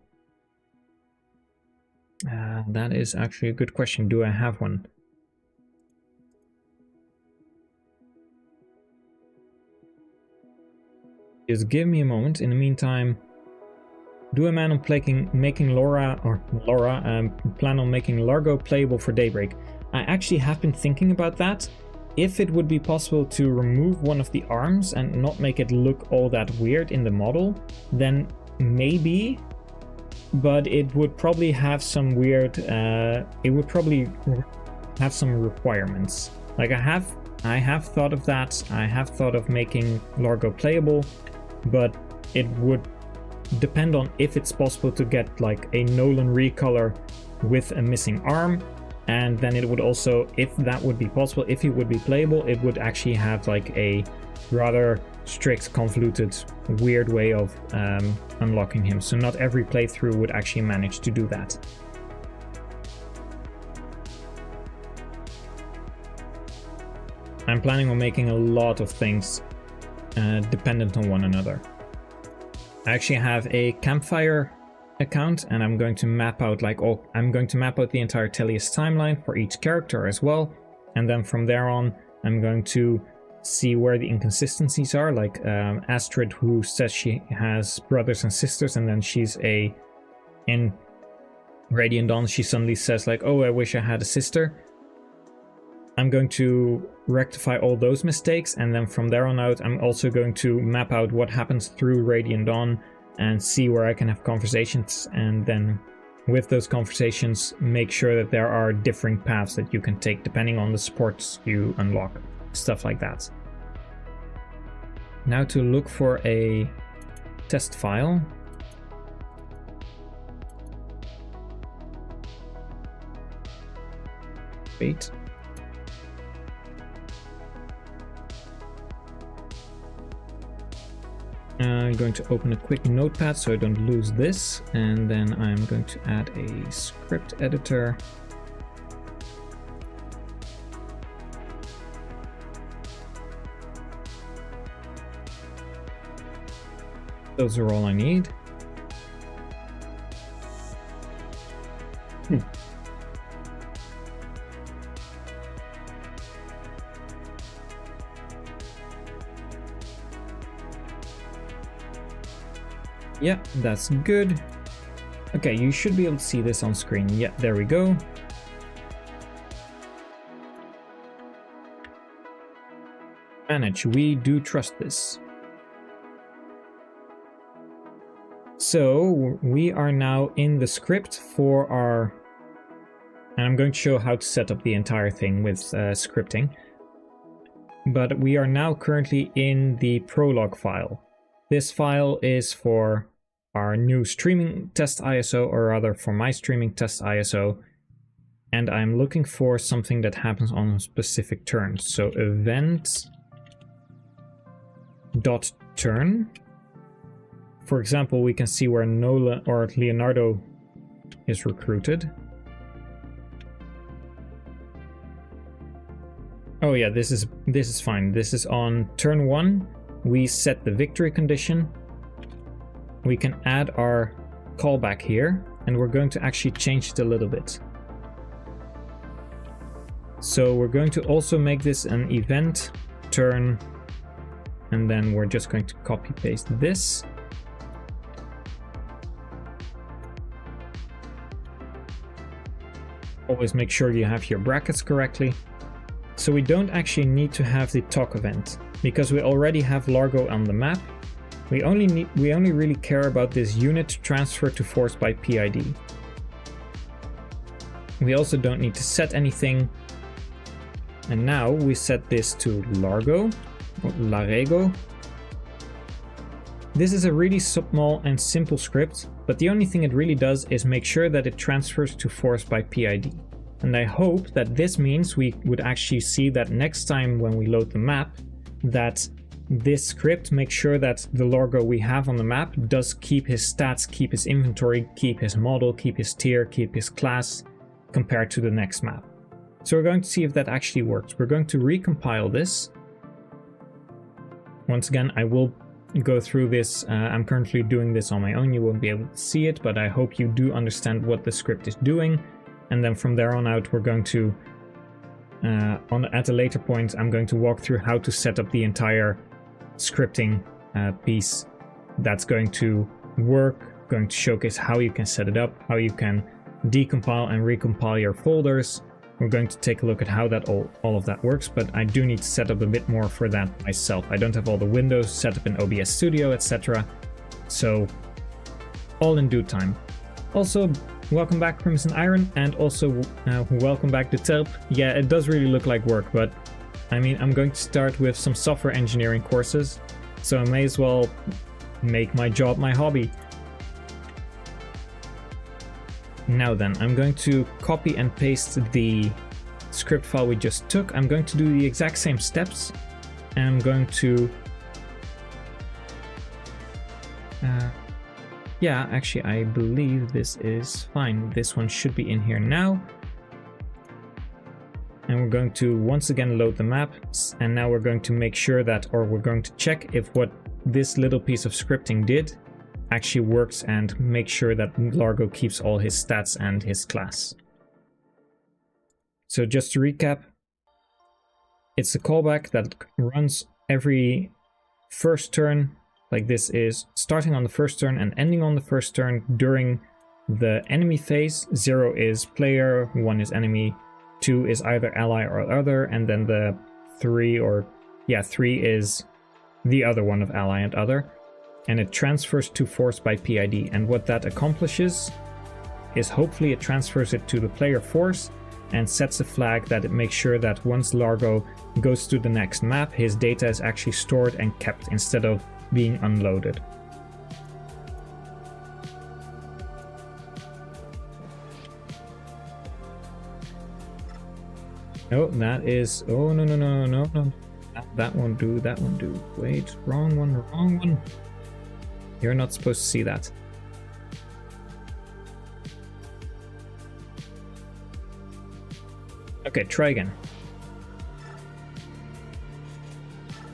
That is actually a good question. Do I have one? Just give me a moment. In the meantime, do I plan on plan on making Largo playable for Daybreak? I actually have been thinking about that. If it would be possible to remove one of the arms and not make it look all that weird in the model, then maybe, but it would probably have some weird, it would probably have some requirements. Like I have thought of that. I have thought of making Largo playable, but it would depend on if it's possible to get like a Nolan recolor with a missing arm. And then it would also, if that would be possible, if he would be playable, it would actually have like a rather strict, convoluted, weird way of unlocking him. So not every playthrough would actually manage to do that. I'm planning on making a lot of things dependent on one another. I actually have a campfire account, and I'm going to map out the entire Tellius timeline for each character as well, and then from there on I'm going to see where the inconsistencies are, like Astrid, who says she has brothers and sisters, and then in Radiant Dawn she suddenly says like, oh, I wish I had a sister. I'm going to rectify all those mistakes, and then from there on out I'm also going to map out what happens through Radiant Dawn and see where I can have conversations, and then with those conversations make sure that there are differing paths that you can take depending on the supports you unlock, stuff like that. Now to look for a test file. Wait. I'm going to open a quick notepad so I don't lose this, and then I'm going to add a script editor. Those are all I need. Yeah, that's good. Okay, you should be able to see this on screen. Yeah, there we go. Manage, we do trust this. So we are now in the script for our, and I'm going to show how to set up the entire thing with scripting. But we are now currently in the prologue file. This file is for our new streaming test ISO, or rather for my streaming test ISO, and I'm looking for something that happens on specific turns. So event.turn. For example, we can see where Nola or Leonardo is recruited. Oh yeah, this is fine. This is on turn 1. We set the victory condition. We can add our callback here, and we're going to actually change it a little bit. So we're going to also make this an event turn, and then we're just going to copy paste this. Always make sure you have your brackets correctly. So we don't actually need to have the talk event, because we already have Largo on the map. We only really care about this unit transfer to force by PID. We also don't need to set anything. And now we set this to Largo, or Larego. This is a really small and simple script, but the only thing it really does is make sure that it transfers to force by PID. And I hope that this means we would actually see that next time when we load the map, that this script makes sure that the Largo we have on the map does keep his stats, keep his inventory, keep his model, keep his tier, keep his class, compared to the next map. So we're going to see if that actually works. We're going to recompile this. Once again, I will go through this. I'm currently doing this on my own. You won't be able to see it, but I hope you do understand what the script is doing. And then from there on out, we're going to, at a later point, I'm going to walk through how to set up the entire scripting piece that's going to work, going to showcase how you can set it up, how you can decompile and recompile your folders. We're going to take a look at how that all of that works, but I do need to set up a bit more for that myself. I don't have all the windows set up in OBS Studio, etc. So all in due time. Also, welcome back Crimson Iron, and also welcome back to Terp. Yeah, it does really look like work, but I mean, I'm going to start with some software engineering courses, so I may as well make my job my hobby. Now then, I'm going to copy and paste the script file we just took. I'm going to do the exact same steps, and I'm going to... yeah, actually, I believe this is fine. This one should be in here now. And we're going to once again load the map, and now we're going to make sure that, or we're going to check if what this little piece of scripting did actually works, and make sure that Largo keeps all his stats and his class. So just to recap, it's a callback that runs every first turn. Like this is starting on the first turn and ending on the first turn during the enemy phase. 0 is player, 1 is enemy, 2 is either ally or other, and then the 3 is the other one of ally and other. And it transfers to force by PID. And what that accomplishes is hopefully it transfers it to the player force and sets a flag that it makes sure that once Largo goes to the next map, his data is actually stored and kept instead of being unloaded. Oh, that is... oh, no. That won't do, that won't do. Wait, wrong one. You're not supposed to see that. Okay, try again.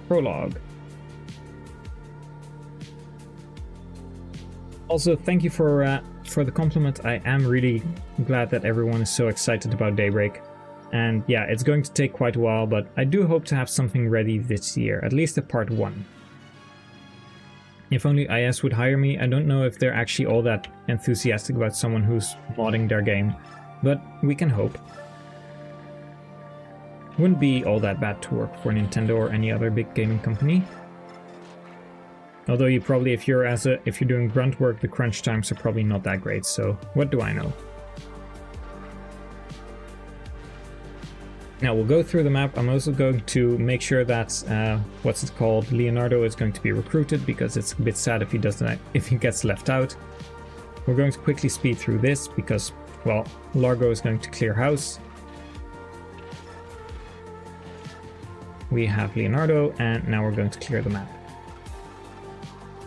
Prologue. Also, thank you for the compliment. I am really glad that everyone is so excited about Daybreak. And yeah, it's going to take quite a while, but I do hope to have something ready this year, at least a part 1. If only IS would hire me. I don't know if they're actually all that enthusiastic about someone who's modding their game, but we can hope. Wouldn't be all that bad to work for Nintendo or any other big gaming company. Although you probably, if you're doing grunt work, the crunch times are probably not that great, so what do I know? Now we'll go through the map. I'm also going to make sure that, Leonardo is going to be recruited, because it's a bit sad if he doesn't, if he gets left out. We're going to quickly speed through this because, well, Largo is going to clear house. We have Leonardo, and now we're going to clear the map.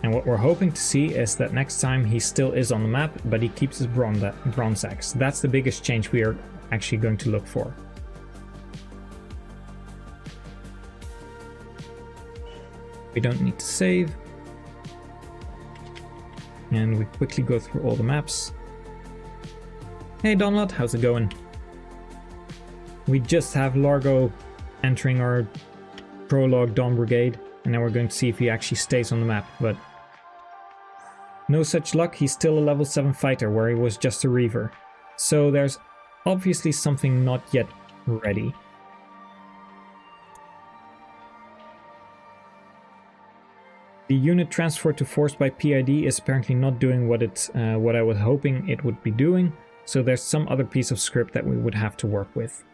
And what we're hoping to see is that next time he still is on the map, but he keeps his bronze axe. That's the biggest change we are actually going to look for. We don't need to save. And we quickly go through all the maps. Hey Donlot, how's it going? We just have Largo entering our prologue Dawn Brigade, and now we're going to see if he actually stays on the map, but no such luck. He's still a level 7 fighter where he was just a Reaver. So there's obviously something not yet ready. The unit transfer to force by PID is apparently not doing what I was hoping it would be doing, so there's some other piece of script that we would have to work with.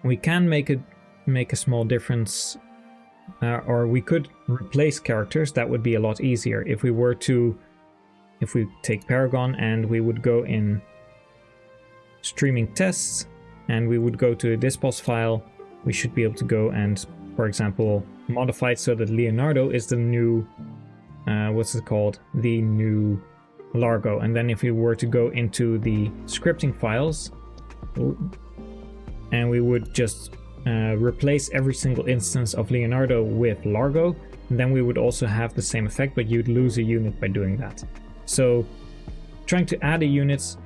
We can make a small difference, or we could replace characters. That would be a lot easier if we take Paragon and we would go in streaming tests and we would go to a dispos file. We should be able to go and, for example, modify it so that Leonardo is the new the new Largo. And then if we were to go into the scripting files and we would just replace every single instance of Leonardo with Largo, then we would also have the same effect, but you'd lose a unit by doing that. So trying to add a unit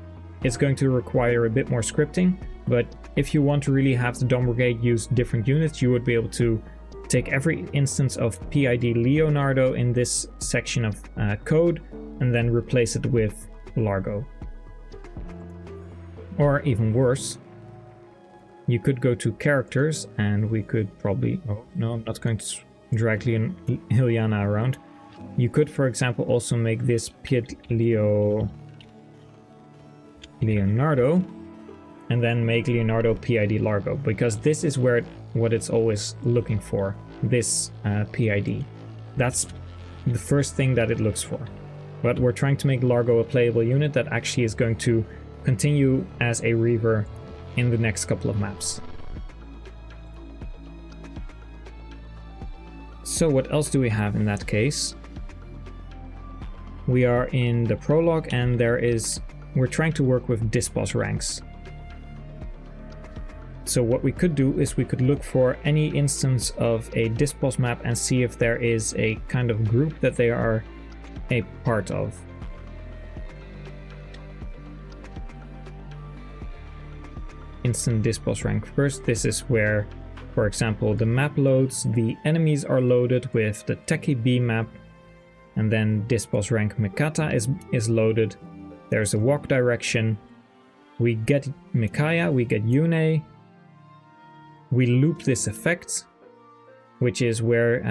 is going to require a bit more scripting, but if you want to really have the Dawn Brigade use different units, you would be able to take every instance of PID Leonardo in this section of code and then replace it with Largo. Or even worse, you could go to characters and we could probably... Oh, no, I'm not going to drag Liliana around. You could, for example, also make this PID Leonardo and then make Leonardo PID Largo, because this is what it's always looking for, this PID. That's the first thing that it looks for. But we're trying to make Largo a playable unit that actually is going to continue as a Reaver in the next couple of maps. So what else do we have in that case? We are in the prologue and we're trying to work with dispos ranks. So what we could do is we could look for any instance of a dispos map and see if there is a kind of group that they are a part of. Instant dispos rank first. This is where, for example, the map loads, the enemies are loaded with the Techie B map, and then dispos rank Mikata is loaded. There's a walk direction. We get Mikaya, we get Yune. We loop this effect, which is where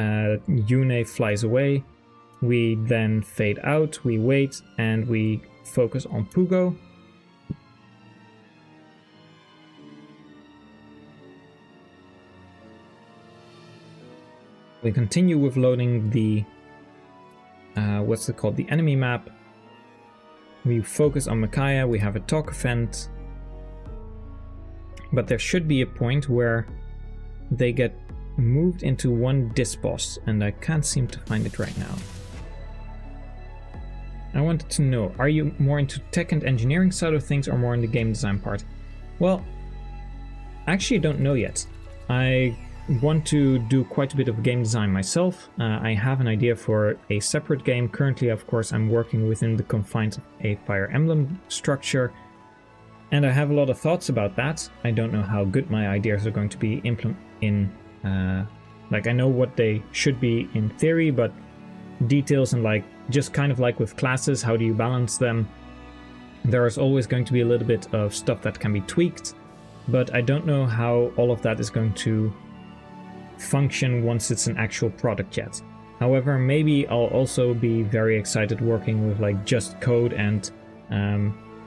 Yune flies away. We then fade out, we wait, and we focus on Pugo. We continue with loading the the enemy map. We focus on Mikaya, we have a talk event. But there should be a point where they get moved into one dispos, and I can't seem to find it right now. I wanted to know, are you more into tech and engineering side of things or more in the game design part? Well, I actually don't know yet. I want to do quite a bit of game design myself. I have an idea for a separate game. Currently, of course, I'm working within the confines of a Fire Emblem structure. And I have a lot of thoughts about that. I don't know how good my ideas are going to be I know what they should be in theory, but details and just kind of like with classes, how do you balance them? There is always going to be a little bit of stuff that can be tweaked, but I don't know how all of that is going to function once it's an actual product yet. However, maybe I'll also be very excited working with just code and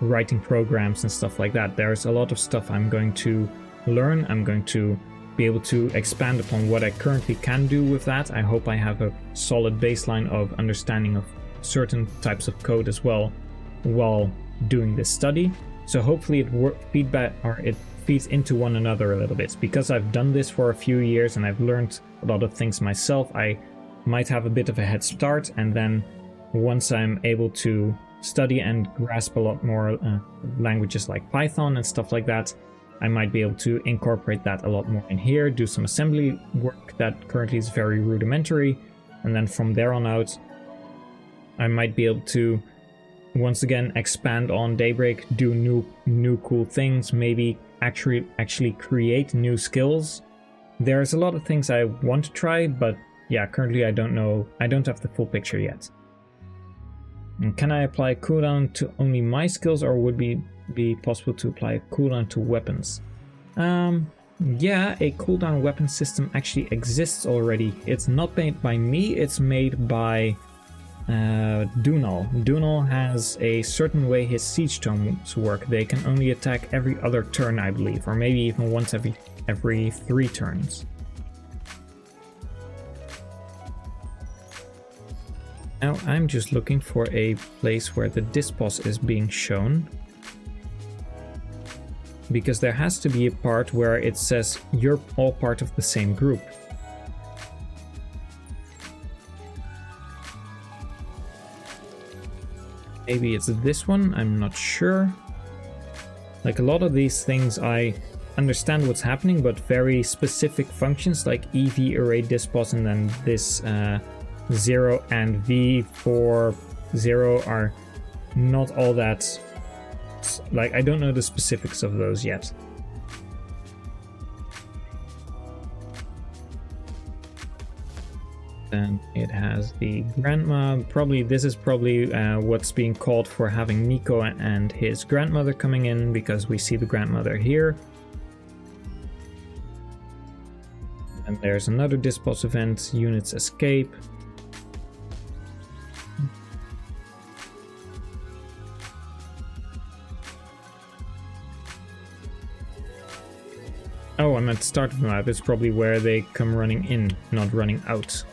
writing programs and stuff like that. There's a lot of stuff I'm going to learn. I'm going to be able to expand upon what I currently can do with that. I hope I have a solid baseline of understanding of certain types of code as well while doing this study. So hopefully it feeds into one another a little bit. Because I've done this for a few years and I've learned a lot of things myself, I might have a bit of a head start, and then once I'm able to study and grasp a lot more languages like Python and stuff like that, I might be able to incorporate that a lot more in here, do some assembly work that currently is very rudimentary, and then from there on out I might be able to once again expand on Daybreak, do new cool things, maybe actually create new skills. There's a lot of things I want to try, but yeah, currently I don't know, I don't have the full picture yet. And can I apply cooldown to only my skills, or would it be possible to apply cooldown to weapons? Yeah, a cooldown weapon system actually exists already. It's not made by me, it's made by Dunal has a certain way his siege tomes work. They can only attack every other turn, I believe, or maybe even once every 3 turns. Now I'm just looking for a place where the dispos is being shown, because there has to be a part where it says you're all part of the same group. Maybe it's this one, I'm not sure. Like a lot of these things I understand what's happening, but very specific functions like EV array dispos and then this 0 and V40 are not all that, like I don't know the specifics of those yet. Then it has the grandma. This is probably what's being called for having Nico and his grandmother coming in, because we see the grandmother here. And there's another dispos event, units escape. Oh, I'm at the start of the map. It's probably where they come running in, not running out.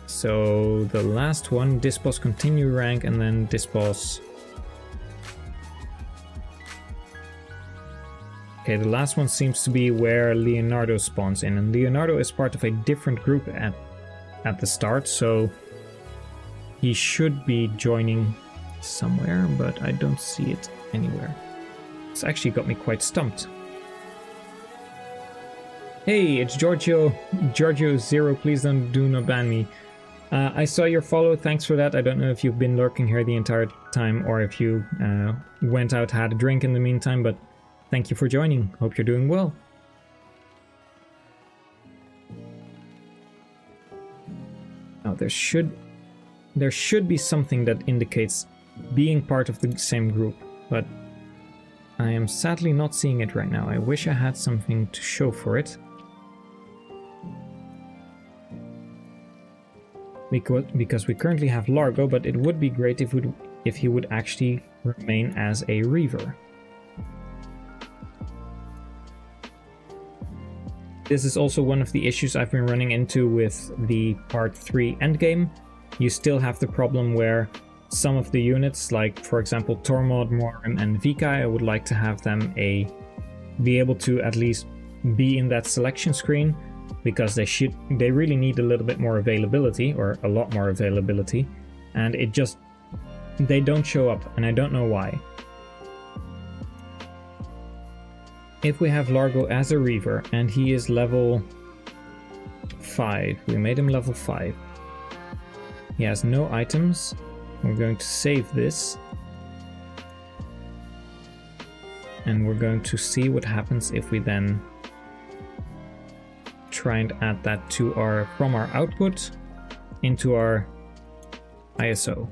So the last one, dispos continue rank, and then dispos. Okay, the last one seems to be where Leonardo spawns in, and Leonardo is part of a different group at the start, so he should be joining somewhere, but I don't see it anywhere. It's actually got me quite stumped. Hey, it's Giorgio. Giorgio0, please do not ban me. I saw your follow, thanks for that. I don't know if you've been lurking here the entire time or if you went out, had a drink in the meantime, but thank you for joining. Hope you're doing well. Now there should be something that indicates being part of the same group, but I am sadly not seeing it right now. I wish I had something to show for it. Because we currently have Largo, but it would be great if he would actually remain as a Reaver. This is also one of the issues I've been running into with the Part 3 endgame. You still have the problem where some of the units, like for example Tormod, Morim and Vika, I would like to have them be able to at least be in that selection screen, because they really need a little bit more availability, or a lot more availability, and they don't show up, and I don't know why. If we have Largo as a Reaver and he is level 5, we made him level 5. He has no items. We're going to save this. And we're going to see what happens if we then try and add that to from our output into our ISO.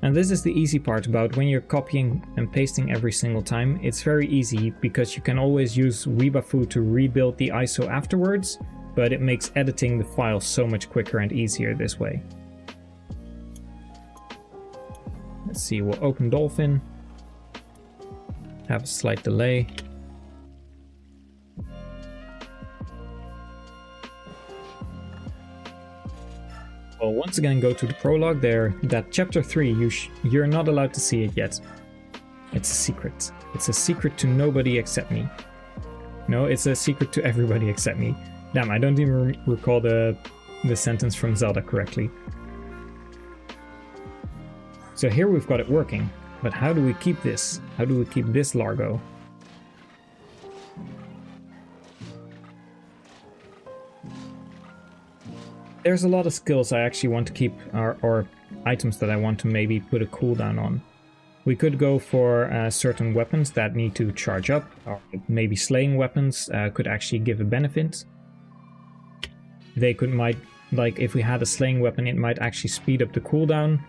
And this is the easy part about when you're copying and pasting every single time. It's very easy because you can always use Webafu to rebuild the ISO afterwards, but it makes editing the file so much quicker and easier this way. Let's see, we'll open Dolphin. Have a slight delay. Well, once again, go to the prologue there. That chapter 3, you're not allowed to see it yet. It's a secret. It's a secret to nobody except me. No, it's a secret to everybody except me. Damn, I don't even recall the sentence from Zelda correctly. So here we've got it working. But how do we keep this? How do we keep this Largo? There's a lot of skills I actually want to keep, or items that I want to maybe put a cooldown on. We could go for certain weapons that need to charge up, or maybe slaying weapons could actually give a benefit. Like if we had a slaying weapon, it might actually speed up the cooldown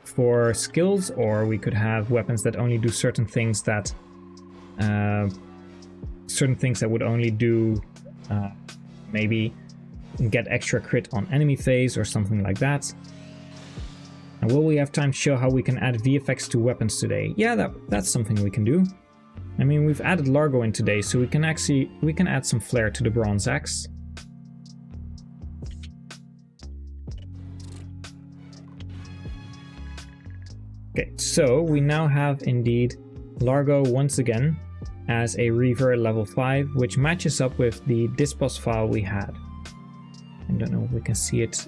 for skills, or we could have weapons that only do certain things that would only do maybe get extra crit on enemy phase or something like that. And will we have time to show how we can add VFX to weapons today? Yeah, that's something we can do. I mean, we've added Largo in today, so we can add some flair to the bronze axe. Okay, so we now have indeed Largo once again as a Reaver level 5, which matches up with the Dispos file we had. I don't know if we can see it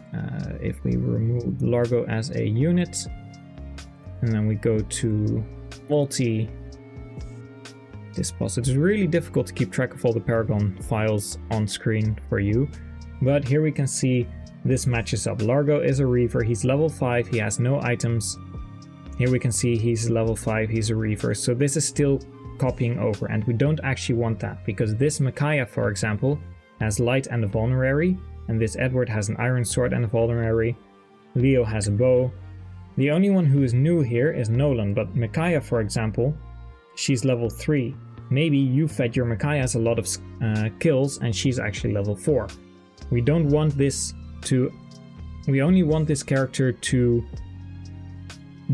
if we remove Largo as a unit. And then we go to multi Dispos. It's really difficult to keep track of all the Paragon files on screen for you. But here we can see this matches up. Largo is a Reaver, he's level 5, he has no items. Here we can see he's level 5, he's a Reaver, so this is still copying over, and we don't actually want that, because this Micaiah, for example, has light and a vulnerary, and this Edward has an iron sword and a vulnerary. Leo has a bow. The only one who is new here is Nolan, but Micaiah, for example, she's level 3. Maybe you fed your Micaiah a lot of kills, and she's actually level 4. We don't want this to... We only want this character to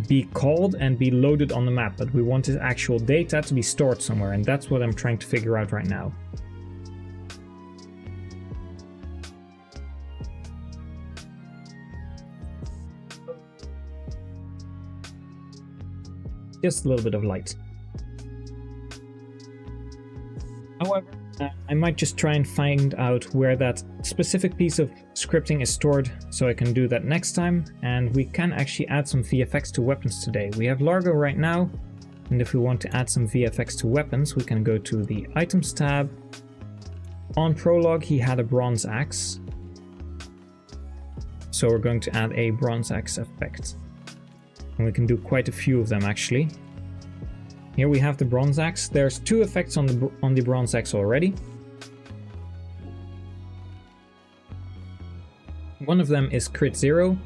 be called and be loaded on the map, but we want his actual data to be stored somewhere, and that's what I'm trying to figure out right now. Just a little bit of light. However, I might just try and find out where that specific piece of scripting is stored, so I can do that next time, and we can actually add some VFX to weapons today. We have Largo right now, and if we want to add some VFX to weapons, we can go to the Items tab. On Prologue, he had a Bronze Axe, so we're going to add a Bronze Axe effect. And we can do quite a few of them actually. Here we have the Bronze Axe. There's 2 effects on the Bronze Axe already. One of them is crit 0.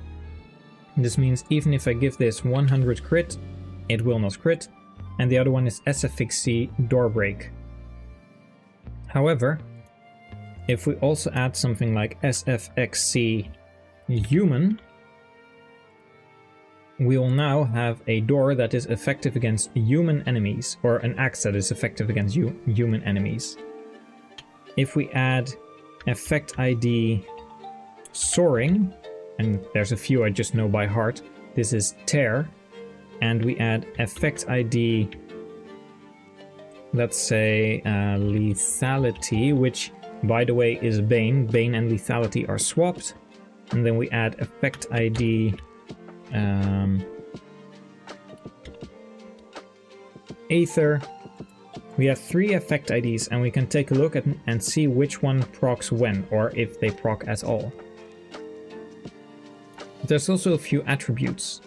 This means even if I give this 100 crit, it will not crit. And the other one is SFXC Daybreak. However, if we also add something like SFXC Human, we will now have a door that is effective against human enemies, or an axe that is effective against human enemies. If we add effect ID Soaring, and there's a few I just know by heart, this is Tear, and we add effect ID, let's say Lethality, which by the way is Bane. Bane and Lethality are swapped, and then we add effect ID Aether. We have 3 effect IDs, and we can take a look at and see which one procs when, or if they proc at all. There's also a few attributes.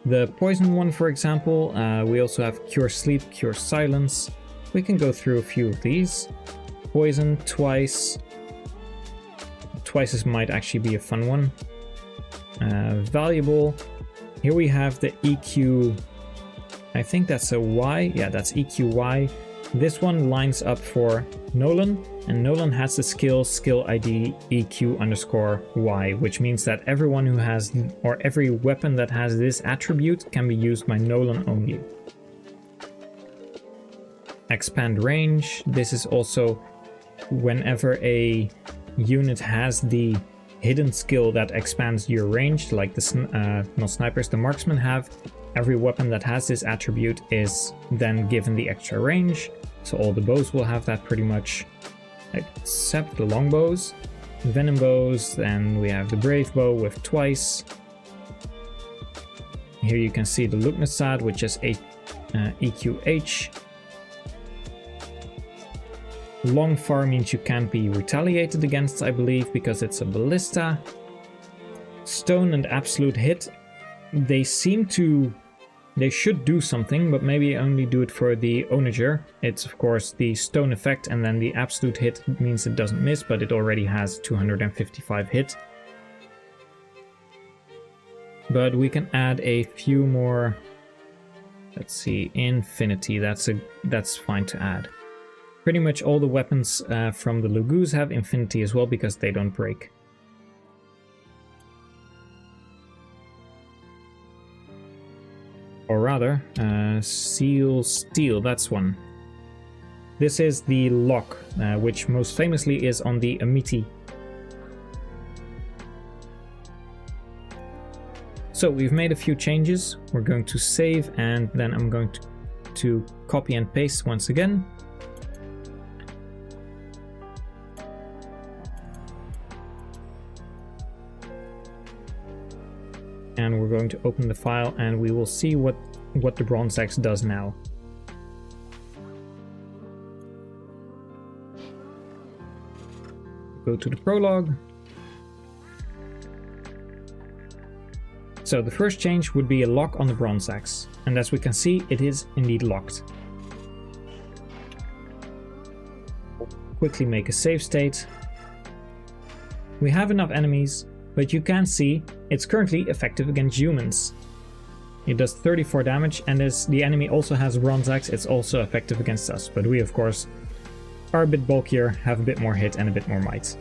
The poison one, for example, we also have Cure Sleep, Cure Silence. We can go through a few of these. Poison twice. Twice might actually be a fun one. Valuable. Here we have the EQ, I think that's a Y, yeah, that's EQY. This one lines up for Nolan, and Nolan has the skill ID EQ_Y, which means that everyone who has, or every weapon that has this attribute can be used by Nolan only. Expand range, this is also whenever a unit has the hidden skill that expands your range, like the not snipers, the marksmen have. Every weapon that has this attribute is then given the extra range, so all the bows will have that pretty much, except the longbows. Venom bows, then we have the brave bow with twice. Here you can see the Lugnasad, which is a EQH. Long far means you can't be retaliated against, I believe, because it's a ballista. Stone and absolute hit, they should do something, but maybe only do it for the onager. It's of course the stone effect, and then the absolute hit means it doesn't miss, but it already has 255 hit. But we can add a few more. Let's see, infinity, that's fine to add. Pretty much all the weapons from the Lugus have infinity as well, because they don't break. Or rather, seal steel, that's one. This is the lock, which most famously is on the Amiti. So we've made a few changes. We're going to save, and then I'm going to copy and paste once again. And we're going to open the file, and we will see what the bronze axe does now. Go to the prologue. So the first change would be a lock on the bronze axe, and as we can see, it is indeed locked. Quickly make a save state. We have enough enemies, but you can see it's currently effective against humans. It does 34 damage, and as the enemy also has a bronze axe, it's also effective against us, but we of course are a bit bulkier, have a bit more hit and a bit more might.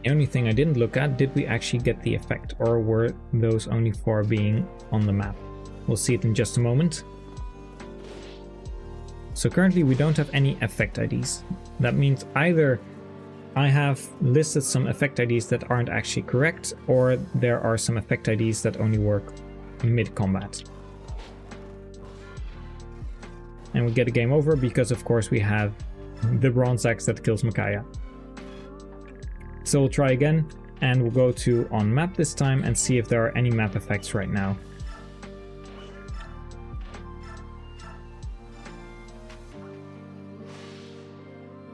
The only thing I didn't look at, did we actually get the effect, or were those only for being on the map? We'll see it in just a moment. So currently we don't have any effect IDs. That means either I have listed some effect IDs that aren't actually correct, or there are some effect IDs that only work mid-combat. And we get a game over because of course we have the bronze axe that kills Micaiah. So we'll try again, and we'll go to on map this time and see if there are any map effects right now.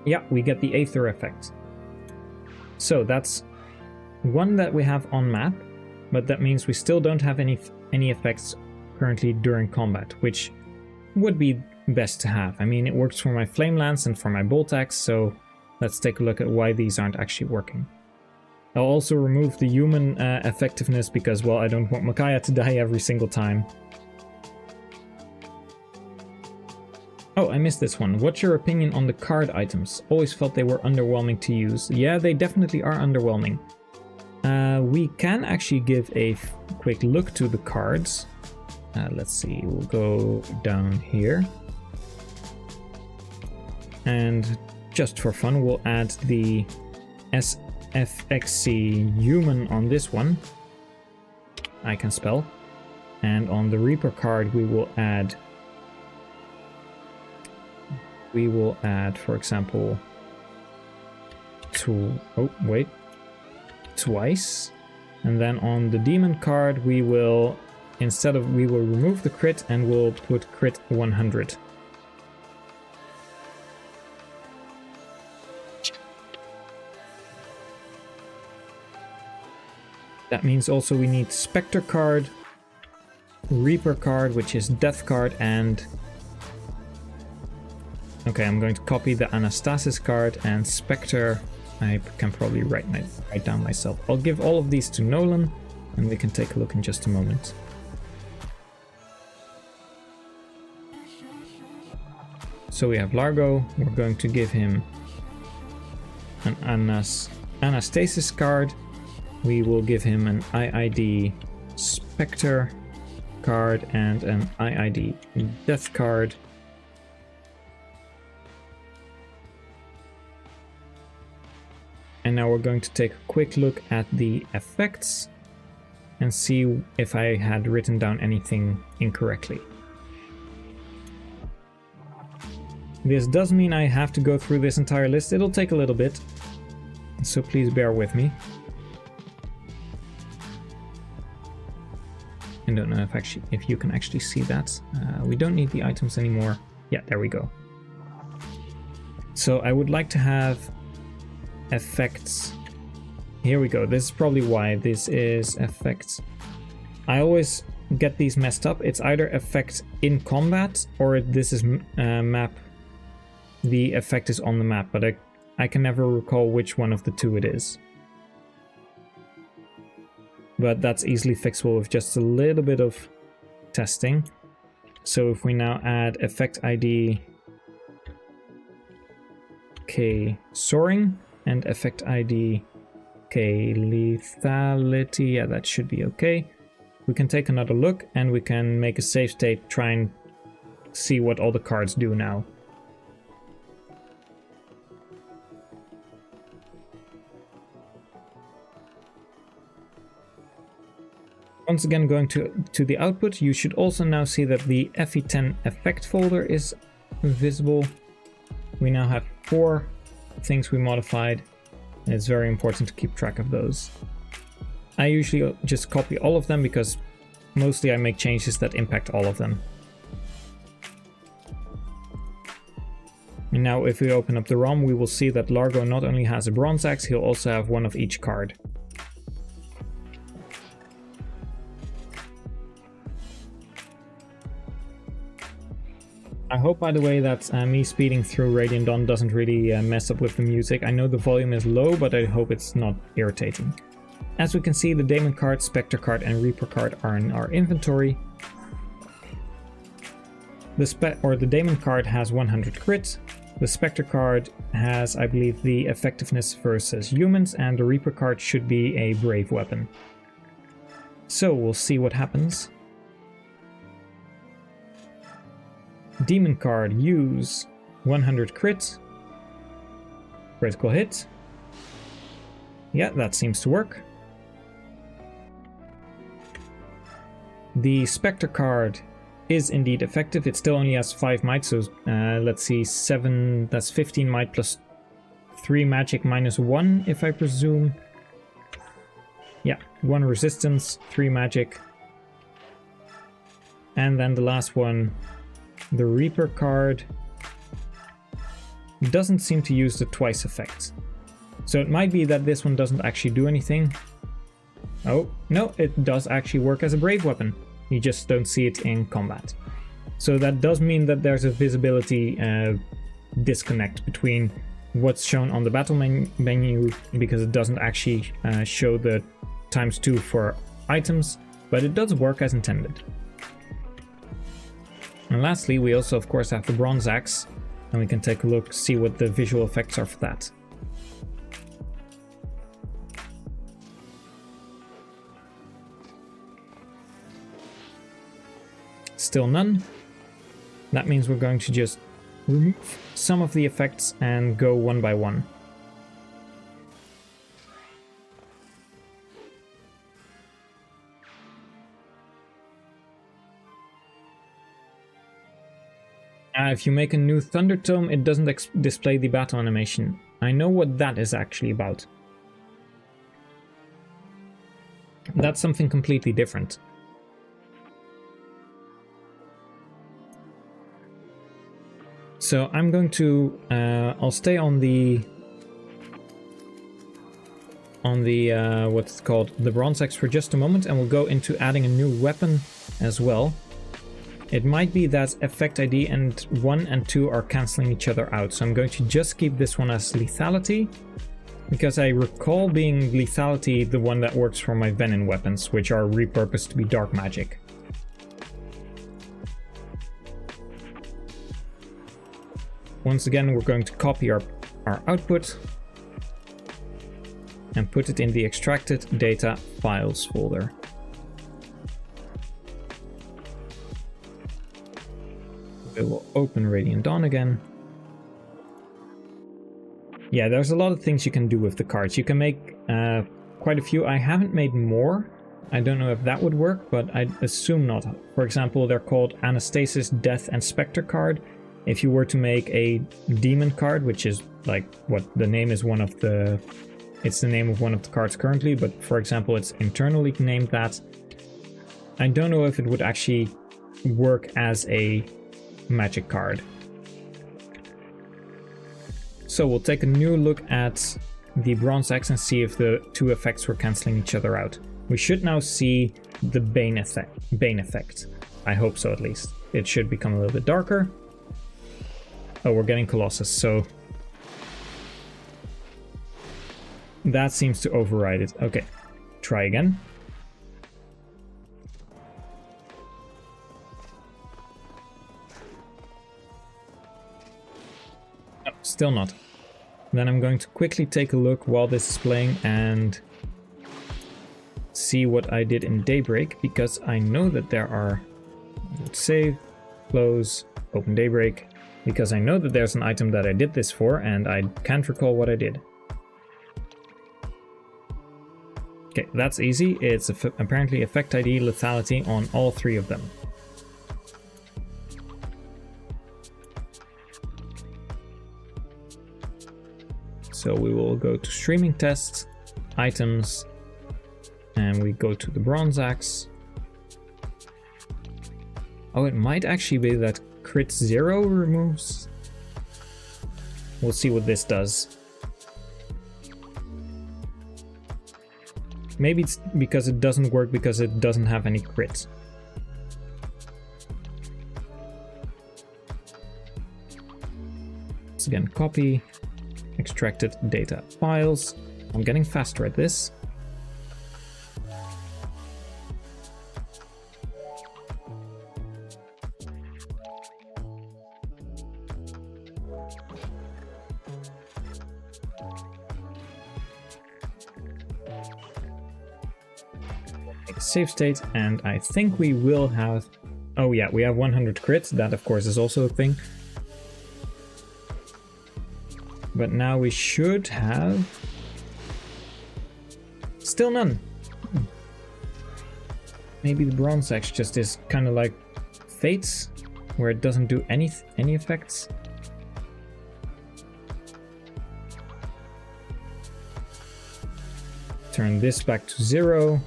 Yeah, we get the Aether effect. So that's one that we have on map, but that means we still don't have any effects currently during combat, which would be best to have. I mean, it works for my Flame Lance and for my Bolt Axe, so let's take a look at why these aren't actually working. I'll also remove the human effectiveness because, well, I don't want Micaiah to die every single time. Oh, I missed this one. What's your opinion on the card items? Always felt they were underwhelming to use. Yeah, they definitely are underwhelming. We can actually give a quick look to the cards. Let's see, we'll go down here. And just for fun, we'll add the SFXC human on this one. I can spell. And on the Reaper card, we will add, for example, twice. And then on the Demon card, we will remove the crit and we'll put crit 100. That means also we need Spectre card, Reaper card, which is Death card, and... Okay, I'm going to copy the Anastasis card, and Spectre I can probably write down myself. I'll give all of these to Nolan, and we can take a look in just a moment. So we have Largo. We're going to give him an Anastasis card. We will give him an IID Spectre card and an IID Death card. And now we're going to take a quick look at the effects and see if I had written down anything incorrectly. This does mean I have to go through this entire list. It'll take a little bit, so please bear with me. I don't know if you can actually see that. We don't need the items anymore. Yeah, there we go. So I would like to have effects. Here we go. This is probably why this is effects. I always get these messed up. It's either effect in combat or this is map. The effect is on the map, but I can never recall which one of the two it is. But that's easily fixable with just a little bit of testing. So if we now add effect ID K soaring, and effect ID. Okay, lethality, yeah, that should be okay. We can take another look and we can make a save state, try and see what all the cards do now. Once again, going to the output, you should also now see that the FE10 effect folder is visible. We now have 4 things we modified, and it's very important to keep track of those. I usually just copy all of them because mostly I make changes that impact all of them. And now if we open up the ROM, we will see that Largo not only has a bronze axe, he'll also have one of each card. I hope, by the way, that me speeding through Radiant Dawn doesn't really mess up with the music. I know the volume is low, but I hope it's not irritating. As we can see, the Daemon card, Spectre card and Reaper card are in our inventory. The Daemon card has 100 crit. The Spectre card has, I believe, the effectiveness versus humans, and the Reaper card should be a brave weapon. So we'll see what happens. Demon card, use 100 crit. Critical hit. Yeah, that seems to work. The Spectre card is indeed effective. It still only has 5 might, so let's see, 7, that's 15 might plus 3 magic minus 1, if I presume. Yeah, 1 resistance, 3 magic. And then the last one, the Reaper card, doesn't seem to use the twice effect. So it might be that this one doesn't actually do anything. Oh, no, it does actually work as a brave weapon. You just don't see it in combat. So that does mean that there's a visibility disconnect between what's shown on the battle menu, because it doesn't actually show the ×2 for items, but it does work as intended. And lastly, we also of course have the bronze axe, and we can take a look, see what the visual effects are for that. Still none. That means we're going to just remove some of the effects and go one by one. If you make a new Thunder Tome, it doesn't display the battle animation. I know what that is actually about. That's something completely different. So I'm going to, I'll stay on the what's it called, the bronze axe for just a moment, and we'll go into adding a new weapon as well. It might be that effect ID and 1 and 2 are cancelling each other out, so I'm going to just keep this one as lethality, because I recall being lethality the one that works for my venom weapons, which are repurposed to be dark magic. Once again, we're going to copy our output and put it in the extracted data files folder. We will open Radiant Dawn again. Yeah, there's a lot of things you can do with the cards. You can make quite a few. I haven't made more. I don't know if that would work, but I'd assume not. For example, they're called Anastasis, Death, and Spectre card. If you were to make a Demon card, which is like what the name is, it's the name of one of the cards currently, but for example, it's internally named that. I don't know if it would actually work as a magic card. So we'll take a new look at the bronze axe and see if the two effects were cancelling each other out. We should now see the Bane effect. I hope so, at least. It should become a little bit darker. Oh, we're getting Colossus, so that seems to override it. Okay, try again. Oh, still not. Then I'm going to quickly take a look while this is playing and see what I did in Daybreak, because I know that there are save, close, open Daybreak, because I know that there's an item that I did this for and I can't recall what I did. Okay, that's easy. It's apparently effect ID lethality on all 3 of them. So we will go to streaming tests, items, and we go to the bronze axe. Oh, it might actually be that crit 0 removes. We'll see what this does. Maybe it's because it doesn't work because it doesn't have any crit. So again, copy, extracted data files. I'm getting faster at this. Save state, and I think we will have... Oh yeah, we have 100 crits. That of course is also a thing. But now we should have... Still none. Maybe the bronze axe just is kind of like Fates, where it doesn't do any effects. Turn this back to 0.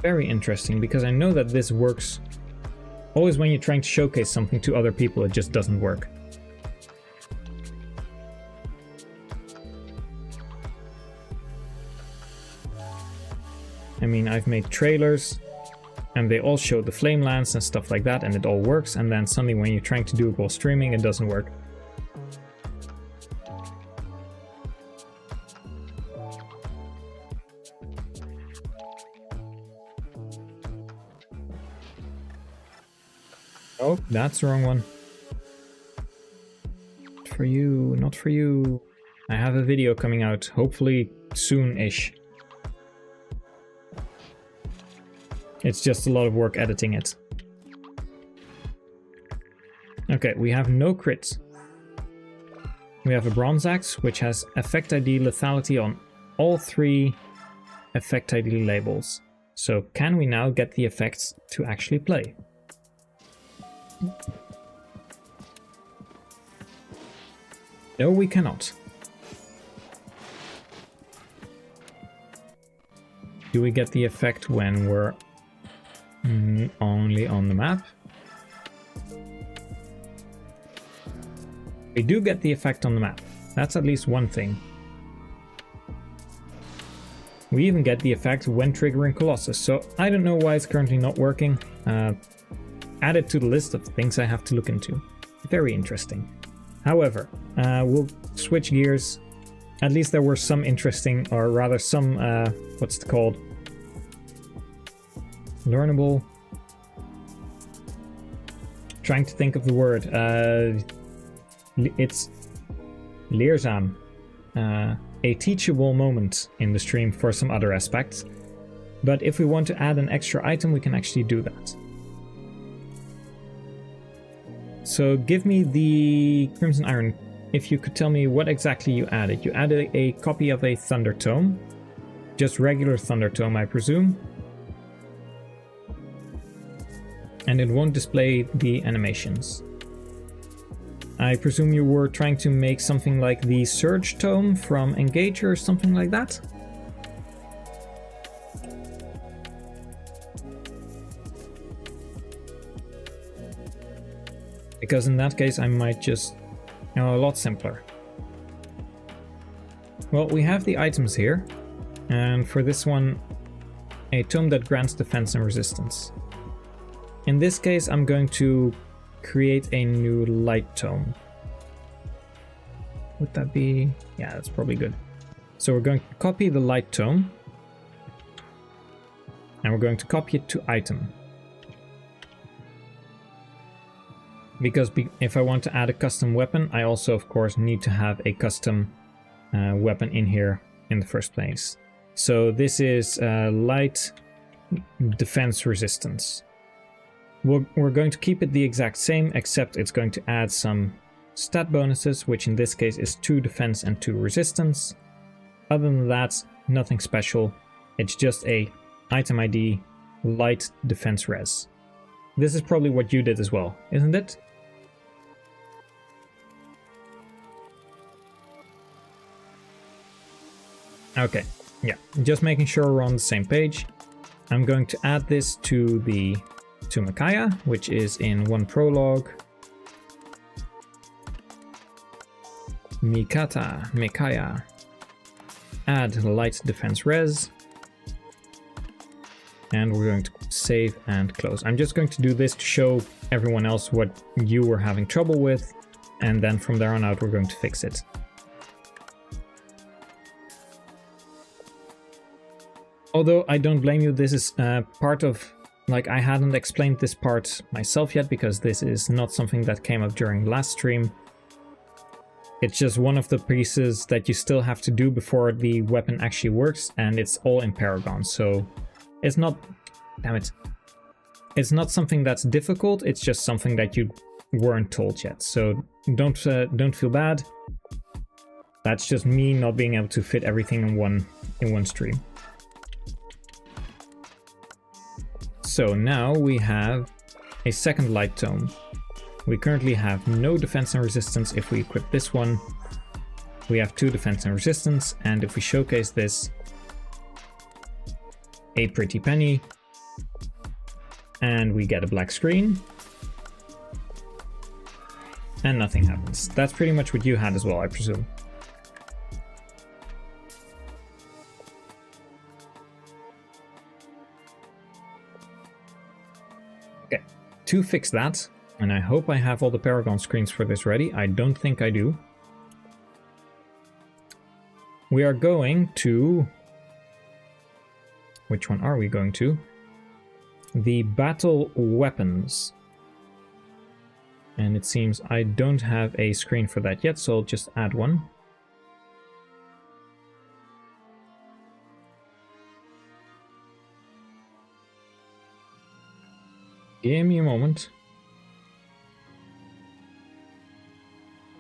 Very interesting, because I know that this works always when you're trying to showcase something to other people. It just doesn't work. I mean, I've made trailers and they all show the flame lance and stuff like that, and it all works, and then suddenly when you're trying to do it while streaming, it doesn't work. Oh, that's the wrong one. For you, not for you. I have a video coming out, hopefully soon-ish. It's just a lot of work editing it. Okay, we have no crits. We have a bronze axe, which has effect ID lethality on all 3 effect ID labels. So can we now get the effects to actually play? No, we cannot. Do we get the effect when we're only on the map? We do get the effect on the map. That's at least one thing. We even get the effect when triggering Colossus, so I don't know why it's currently not working. Add it to the list of things I have to look into. Very interesting. However, we'll switch gears. At least there were some interesting, or rather some, what's it called? Learnable. Trying to think of the word. It's leerzaam. A teachable moment in the stream for some other aspects. But if we want to add an extra item, we can actually do that. So give me the Crimson Iron. If you could tell me what exactly you added. You added a copy of a Thunder Tome. Just regular Thunder Tome, I presume. And it won't display the animations. I presume you were trying to make something like the Surge Tome from Engager or something like that? Because in that case I might just... a lot simpler. Well, we have the items here. And for this one, a tome that grants defense and resistance. In this case, I'm going to create a new light tome. Would that be... yeah, that's probably good. So we're going to copy the light tome. And we're going to copy it to item. because if I want to add a custom weapon, I also of course need to have a custom weapon in here in the first place. So this is light defense resistance. We're going to keep it the exact same, except it's going to add some stat bonuses, which in this case is 2 defense and 2 resistance. Other than that, nothing special. It's just a item ID light defense res. This is probably what you did as well, isn't it? Okay, yeah, just making sure we're on the same page. I'm going to add this to Micaiah, which is in one prologue. Micaiah. Add light defense res. And we're going to save and close. I'm just going to do this to show everyone else what you were having trouble with, and then from there on out we're going to fix it. Although I don't blame you, this is part of, like, I hadn't explained this part myself yet because this is not something that came up during last stream. It's just one of the pieces that you still have to do before the weapon actually works, and it's all in Paragon, so it's not, damn it, it's not something that's difficult, it's just something that you weren't told yet, so don't feel bad. That's just me not being able to fit everything in one stream. So now we have a second light tome. We currently have no defense and resistance. If we equip this one, we have 2 defense and resistance, and if we showcase this, a pretty penny, and we get a black screen, and nothing happens. That's pretty much what you had as well, I presume. Okay, to fix that, and I hope I have all the Paragon screens for this ready. I don't think I do. We are going to... Which one are we going to? The battle weapons. And it seems I don't have a screen for that yet, so I'll just add one. Give me a moment.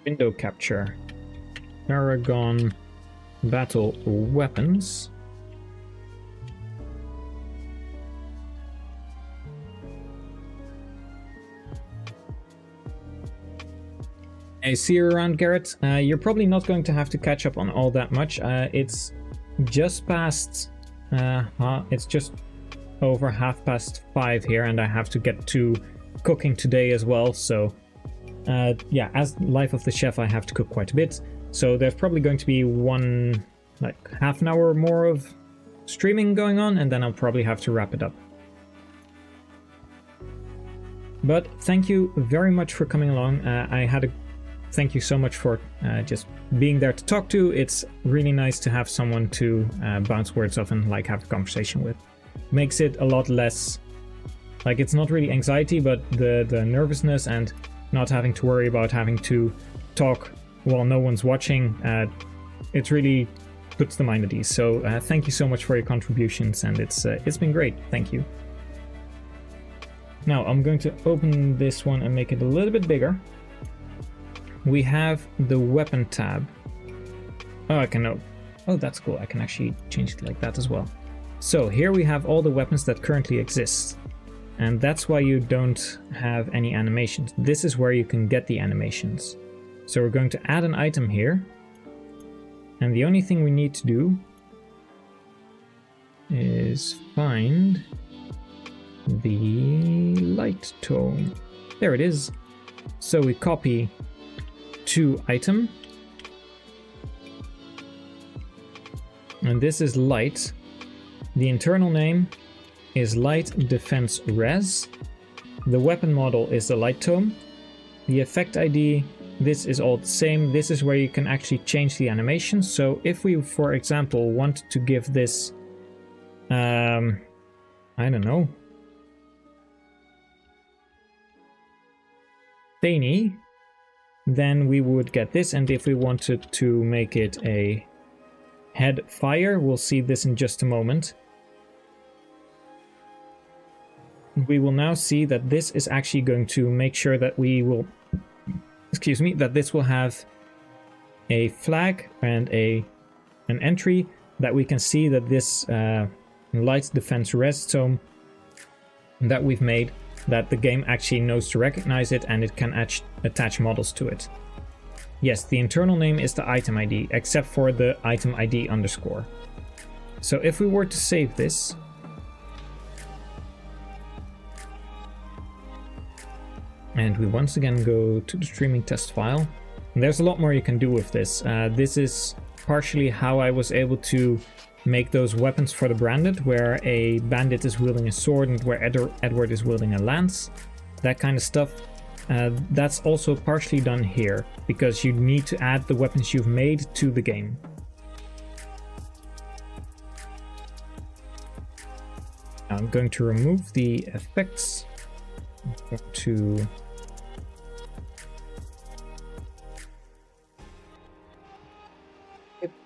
Window capture. Paragon battle weapons. I see you around, Garrett. You're probably not going to have to catch up on all that much. It's just past... it's just over 5:30 here, and I have to get to cooking today as well, so... yeah, as life of the chef, I have to cook quite a bit. So there's probably going to be half an hour more of streaming going on, and then I'll probably have to wrap it up. But thank you very much for coming along. Thank you so much for just being there to talk to. It's really nice to have someone to bounce words off and have a conversation with. Makes it a lot less, it's not really anxiety, but the nervousness and not having to worry about having to talk while no one's watching, it really puts the mind at ease. So thank you so much for your contributions, and it's been great. Thank you. Now I'm going to open this one and make it a little bit bigger. We have the weapon tab. Oh, oh, that's cool. I can actually change it like that as well. So here we have all the weapons that currently exist. And that's why you don't have any animations. This is where you can get the animations. So we're going to add an item here. And the only thing we need to do is find the light tone. There it is. So we copy to item. And this is light. The internal name is light defense res. The weapon model is the light tome. The effect ID, this is all the same. This is where you can actually change the animation. So if we, for example, want to give this, I don't know. thingy, then we would get this. And if we wanted to make it a head fire, we'll see this in just a moment. We will now see that this is actually going to make sure that we will, that this will have a flag and an entry that we can see that this light defense res tome that we've made, that the game actually knows to recognize it and it can attach models to it. Yes, the internal name is the item ID, except for the item ID underscore. So if we were to save this, and we once again go to the streaming test file, and there's a lot more you can do with this. This is partially how I was able to make those weapons for the branded, where a bandit is wielding a sword and where Edward is wielding a lance. That kind of stuff. That's also partially done here, because you need to add the weapons you've made to the game. I'm going to remove the effects. I'm going to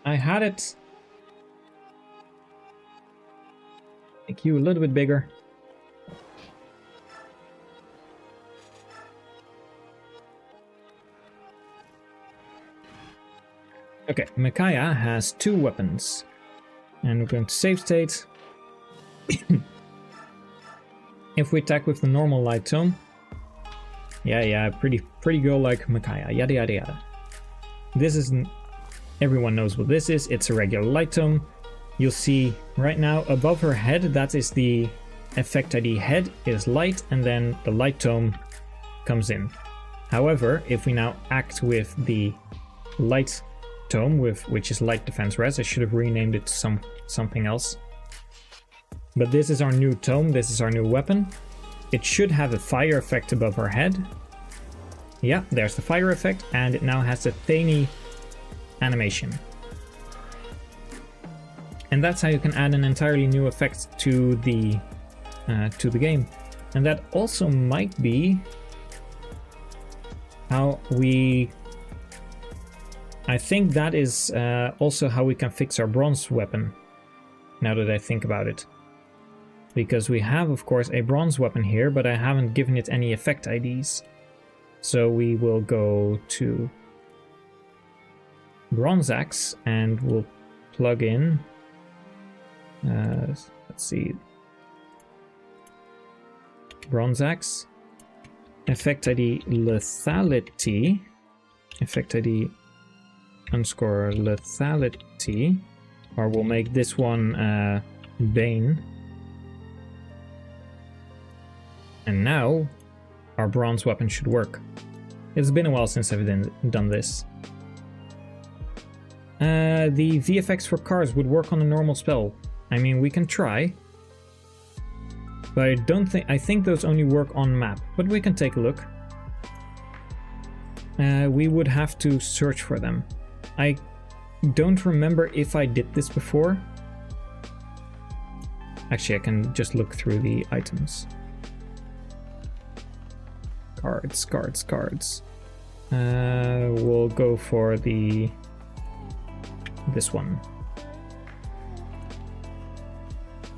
I had it. Make you a little bit bigger. Okay, Micaiah has 2 weapons. And we're going to save state. If we attack with the normal light tome. Yeah, pretty girl like Micaiah, yada yada yada. This isn't... Everyone knows what this is. It's a regular light tome. You'll see right now above her head, that is the effect ID head is light, and then the light tome comes in. However, if we now act with the light tome, which is light defense res, I should have renamed it to something else. But this is our new tome, this is our new weapon. It should have a fire effect above her head. Yeah, there's the fire effect, and it now has a tiny animation. And that's how you can add an entirely new effect to the game. And that also might be how we... I think that is also how we can fix our bronze weapon, now that I think about it. Because we have, of course, a bronze weapon here, but I haven't given it any effect IDs. So we will go to Bronze Axe and we'll plug in, let's see, Bronze Axe, effect ID lethality, effect ID underscore lethality, or we'll make this one Bane. And now our bronze weapon should work. It's been a while since I've done this. The VFX for cars would work on a normal spell. I mean, we can try. But I think those only work on map. But we can take a look. We would have to search for them. I don't remember if I did this before. Actually, I can just look through the items. Cards. We'll go for this one.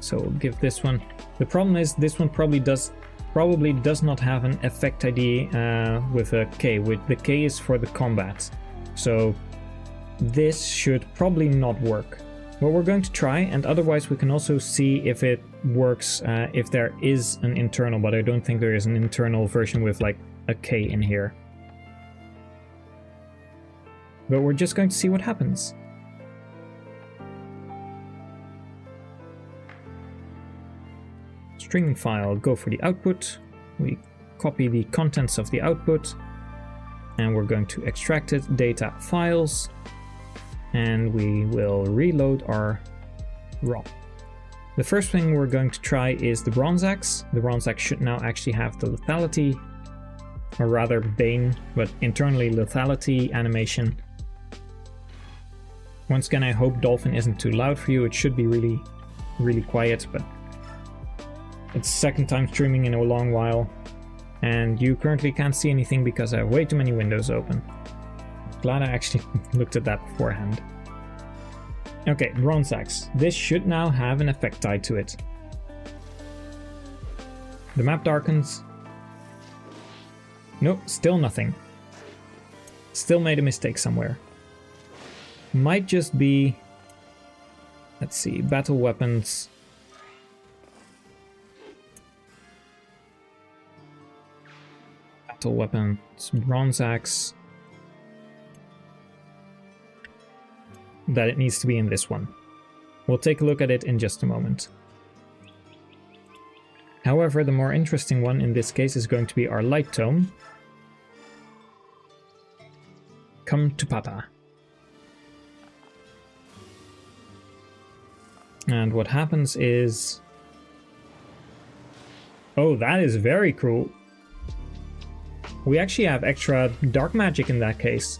So we'll give this one. The problem is this one probably does not have an effect ID with a K. The K is for the combat. So this should probably not work. But we're going to try, and otherwise we can also see if it works if there is an internal, but I don't think there is an internal version with like a K in here. But we're just going to see what happens. String file, go for the output. We copy the contents of the output, and we're going to extract it, data files, and we will reload our ROM. The first thing we're going to try is the Bronze Axe. The Bronze Axe should now actually have the lethality, or rather Bane, but internally lethality animation. Once again, I hope Dolphin isn't too loud for you. It should be really, really quiet, but it's second time streaming in a long while. And you currently can't see anything because I have way too many windows open. Glad I actually looked at that beforehand. Okay, bronze axe. This should now have an effect tied to it. The map darkens. Nope, still nothing. Still made a mistake somewhere. Might just be... Let's see, battle weapons. Battle weapons, bronze axe. That it needs to be in this one. We'll take a look at it in just a moment. However, the more interesting one in this case is going to be our light tome. Come to Papa. And what happens is... Oh, that is very cool. We actually have extra dark magic in that case.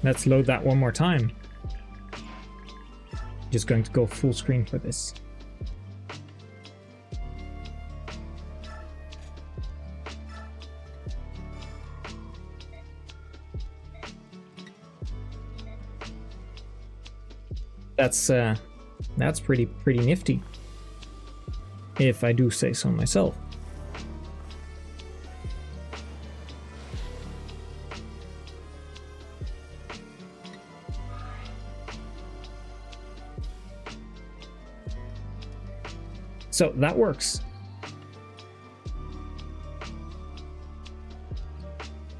Let's load that one more time. Just going to go full screen for this. That's pretty nifty, if I do say so myself. So that works.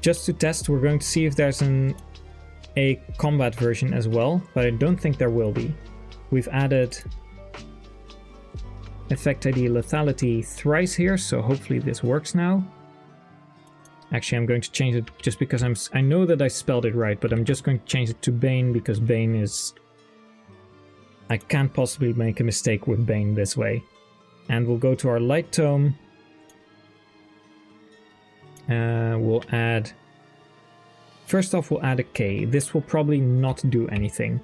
Just to test, we're going to see if there's a combat version as well, but I don't think there will be. We've added effect ID lethality thrice here, so hopefully this works now. Actually, I'm going to change it just because I know that I spelled it right, but I'm just going to change it to Bane because Bane is... I can't possibly make a mistake with Bane this way. And we'll go to our light tome. We'll add... First off, we'll add a K. This will probably not do anything.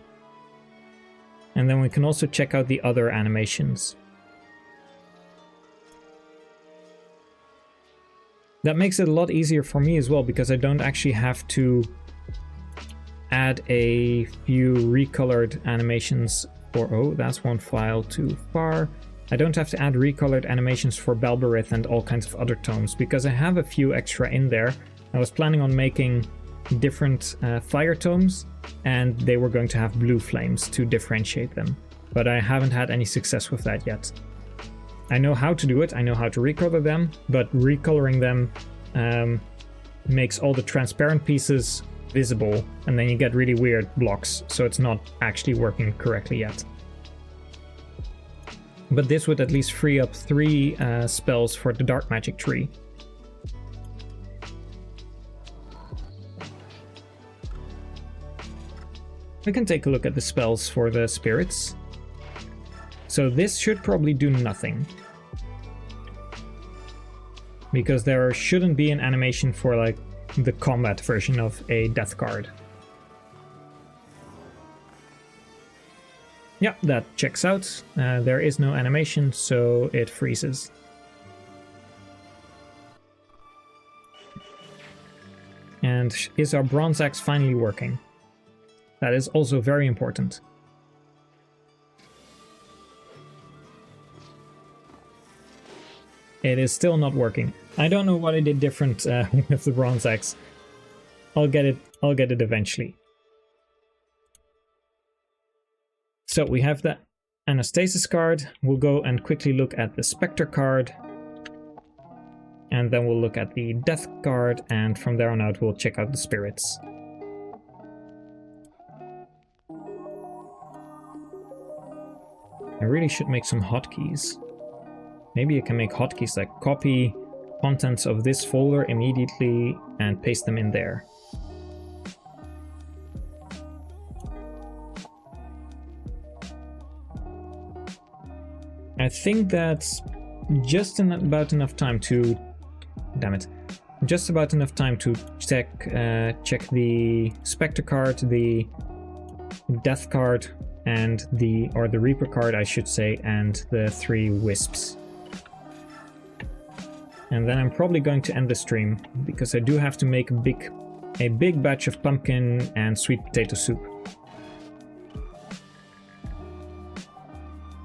And then we can also check out the other animations. That makes it a lot easier for me as well, because I don't actually have to add a few recolored animations for... Oh, that's one file too far. I don't have to add recolored animations for Balberith and all kinds of other tomes, because I have a few extra in there. I was planning on making different fire tomes, and they were going to have blue flames to differentiate them. But I haven't had any success with that yet. I know how to do it, I know how to recolor them, but recoloring them makes all the transparent pieces visible, and then you get really weird blocks, so it's not actually working correctly yet. But this would at least free up 3 spells for the dark magic tree. We can take a look at the spells for the spirits. So this should probably do nothing, because there shouldn't be an animation for like the combat version of a death card. Yeah, that checks out. There is no animation, so it freezes. And is our bronze axe finally working? That is also very important. It is still not working. I don't know what I did different with the bronze axe. I'll get it eventually. So we have the Anastasis card. We'll go and quickly look at the Spectre card. And then we'll look at the Death card, and from there on out we'll check out the spirits. I really should make some hotkeys. Maybe I can make hotkeys like copy contents of this folder immediately and paste them in there. I think that's just about enough time to... Damn it. Just about enough time to check the Spectre card, the Death card, and the Reaper card, I should say, and the 3 wisps. And then I'm probably going to end the stream because I do have to make a big batch of pumpkin and sweet potato soup.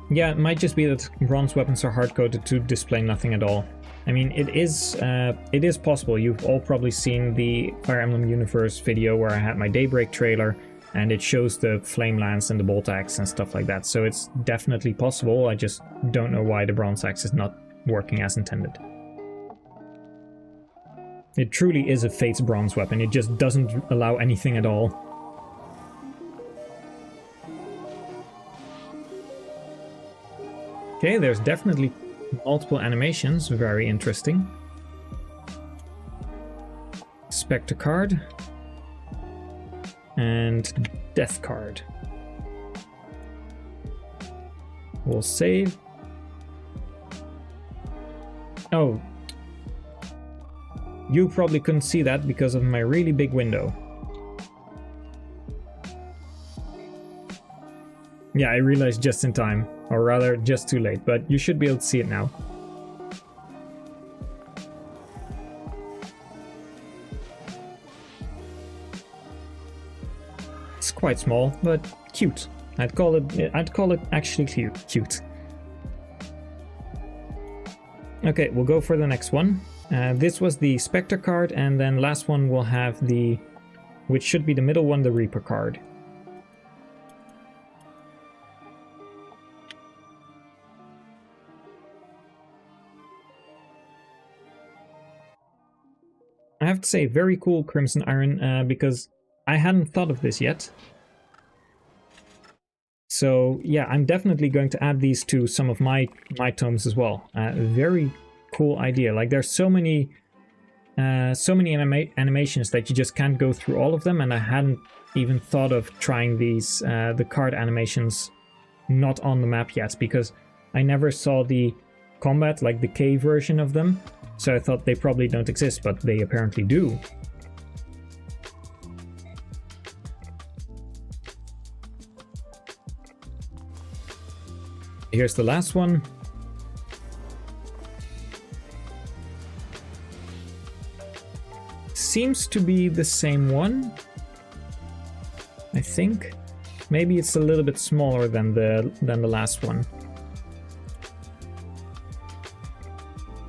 Yeah, it might just be that bronze weapons are hard-coded to display nothing at all. I mean, it is possible. You've all probably seen the Fire Emblem Universe video where I had my Daybreak trailer, and it shows the flame lance and the bolt axe and stuff like that. So it's definitely possible. I just don't know why the bronze axe is not working as intended. It truly is a Fate's bronze weapon. It just doesn't allow anything at all. Okay, there's definitely multiple animations. Very interesting. Spectre card. And Death card. We'll save. Oh. You probably couldn't see that because of my really big window. Yeah, I realized just in time. Or rather, just too late, but you should be able to see it now. It's quite small, but cute. I'd call it actually cute. Okay, we'll go for the next one. This was the Spectre card, and then last one we'll have the, which should be the middle one, the Reaper card. I have to say, very cool Crimson Iron, because I hadn't thought of this yet. So yeah, I'm definitely going to add these to some of my tomes as well. Very cool idea. Like, there's so many animations that you just can't go through all of them, and I hadn't even thought of trying these the card animations not on the map yet, because I never saw the combat, like the K version of them, so I thought they probably don't exist, but they apparently do. Here's the last one. Seems to be the same one, I think. Maybe it's a little bit smaller than the last one.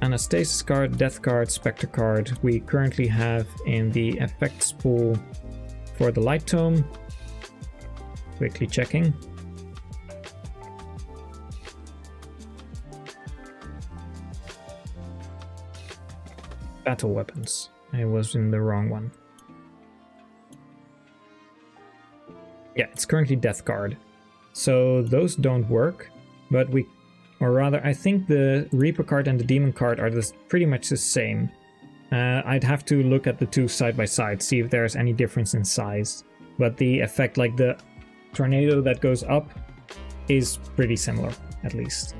Anastasis card, Death card, Spectre card. We currently have in the effects pool for the Light Tome. Quickly checking. Battle weapons. I was in the wrong one. Yeah, it's currently Death card. So those don't work, but or rather, I think the Reaper card and the Demon card are pretty much the same. I'd have to look at the two side by side, see if there's any difference in size. But the effect, like the tornado that goes up, is pretty similar, at least.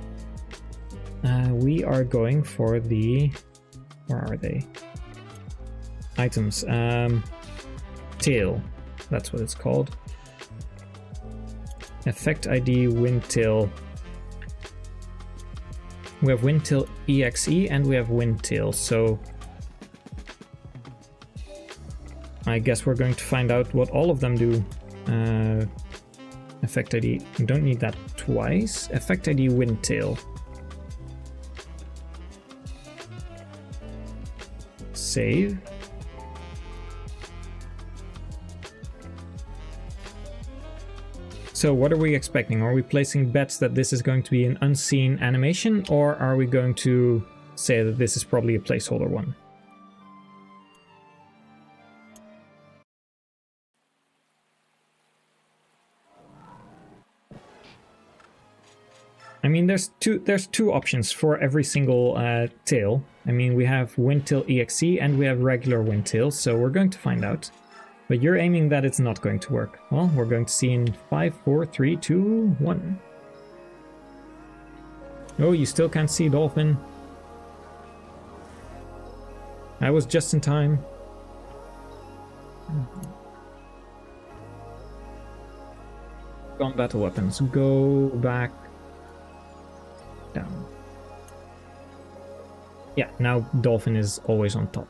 We are going for the... Where are they? Items. Tail. That's what it's called. Effect ID Windtail. We have Windtail EXE and we have Windtail, so I guess we're going to find out what all of them do. Effect ID, we don't need that twice. Effect ID Windtail. Save. So what are we expecting? Are we placing bets that this is going to be an unseen animation, or are we going to say that this is probably a placeholder one? I mean, there's two options for every single tail. I mean, we have Windtail EXE and we have regular Windtail, so we're going to find out. But you're aiming that it's not going to work. Well, we're going to see in 5, 4, 3, 2, 1. Oh, you still can't see Dolphin. I was just in time. Combat weapons. Go back down. Yeah, now Dolphin is always on top.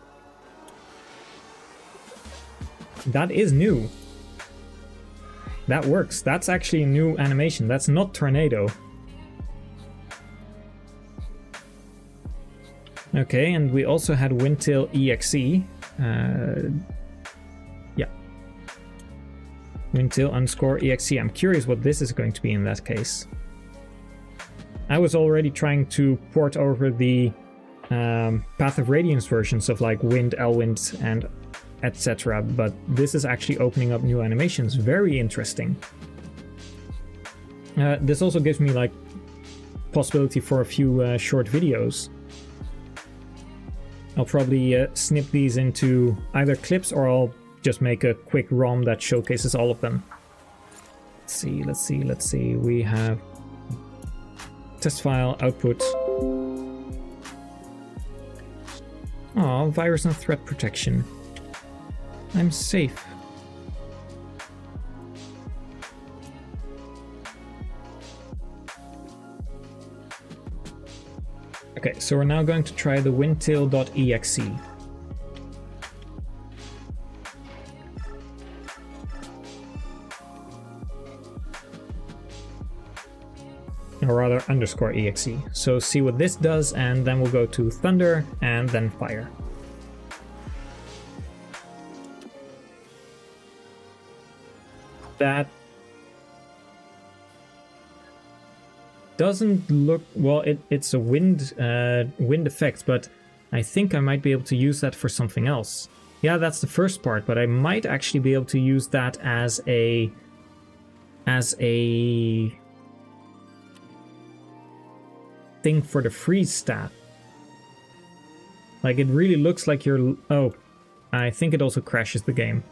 That is new. That works. That's actually a new animation. That's not Tornado. Okay, and we also had Windtail EXE. Yeah. Windtail_EXE. I'm curious what this is going to be in that case. I was already trying to port over the Path of Radiance versions of like Wind, Elwind, and etc. But this is actually opening up new animations. Very interesting. This also gives me like possibility for a few short videos. I'll probably snip these into either clips or I'll just make a quick ROM that showcases all of them. Let's see. We have test file, output. Oh, virus and threat protection. I'm safe. Okay, so we're now going to try the windtail.exe. Or rather, _exe. So see what this does, and then we'll go to thunder and then fire. That doesn't look well. It's a wind effect, but I think I might be able to use that for something else. Yeah, that's the first part, but I might actually be able to use that as a thing for the freeze stat. Like, it really looks like you're... Oh, I think it also crashes the game.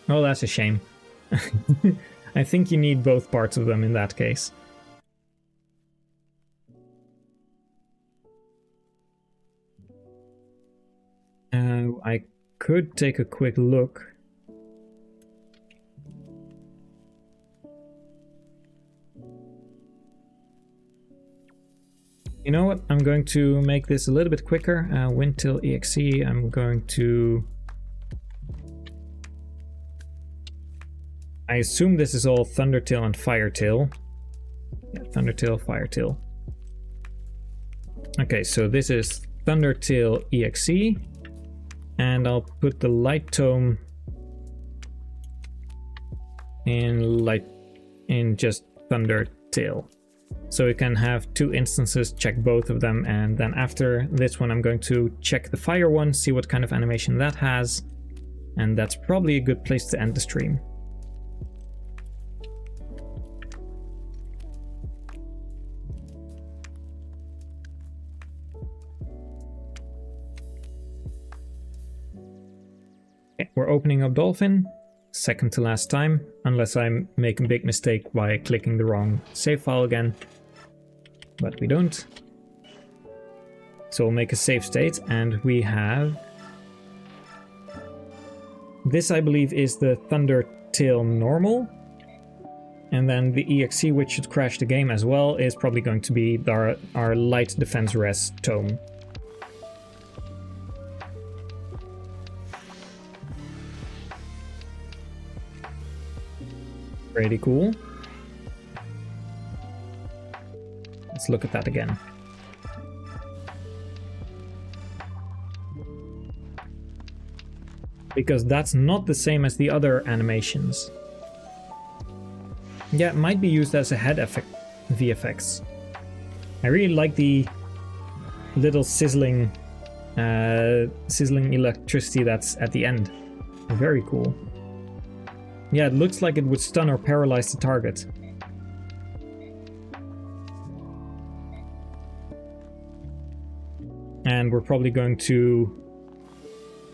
Oh, that's a shame. I think you need both parts of them in that case. I could take a quick look. You know what? I'm going to make this a little bit quicker. Windtail.exe. I'm going to... I assume this is all Thundertail and Firetail. Yeah, Thundertail, Firetail. Okay, so this is Thundertail.exe. And I'll put the light tome in just Thundertail. So we can have two instances, check both of them, and then after this one I'm going to check the fire one, see what kind of animation that has, and that's probably a good place to end the stream. Okay, we're opening up Dolphin. Second to last time, unless I make a big mistake by clicking the wrong save file again. But we don't. So we'll make a save state, and we have... This, I believe, is the Thundertail normal. And then the EXE, which should crash the game as well, is probably going to be our light defense res tome. Pretty cool. Let's look at that again. Because that's not the same as the other animations. Yeah, it might be used as a head effect, VFX. I really like the little sizzling electricity that's at the end. Very cool. Yeah, it looks like it would stun or paralyze the target. And we're probably going to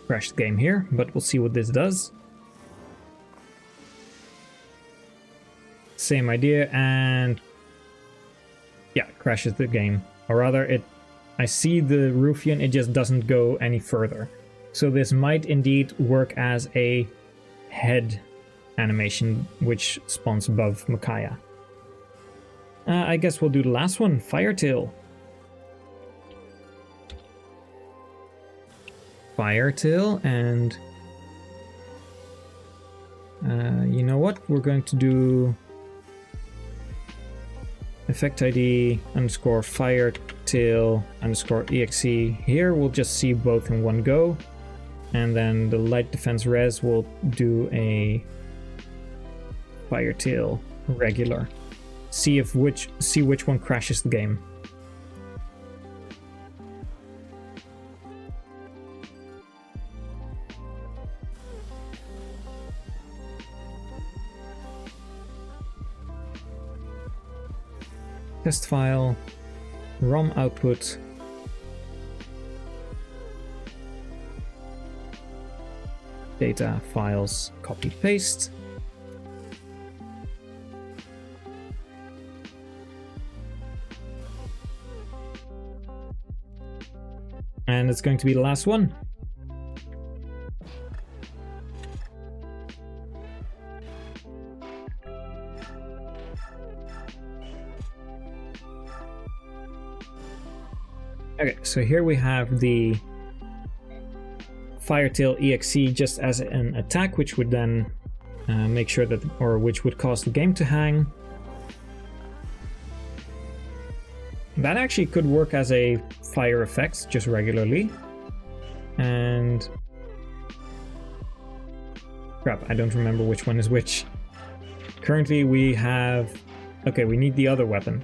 crash the game here, but we'll see what this does. Same idea, and yeah, crashes the game. Or rather, I see the Ruffian, it just doesn't go any further. So this might indeed work as a head animation which spawns above Micaiah. I guess we'll do the last one, Firetail. Firetail, and you know what? We're going to do effect ID underscore Firetail underscore exe. Here we'll just see both in one go, and then the light defense res will do a Firetail regular. See which one crashes the game. Test file, ROM output, data files, copy paste. And it's going to be the last one. Okay, so here we have the Firetail exe just as an attack, which would then make sure that, or which would cause the game to hang. That actually could work as a fire effect, just regularly. And crap, I don't remember which one is which. Currently we have, okay, we need the other weapon.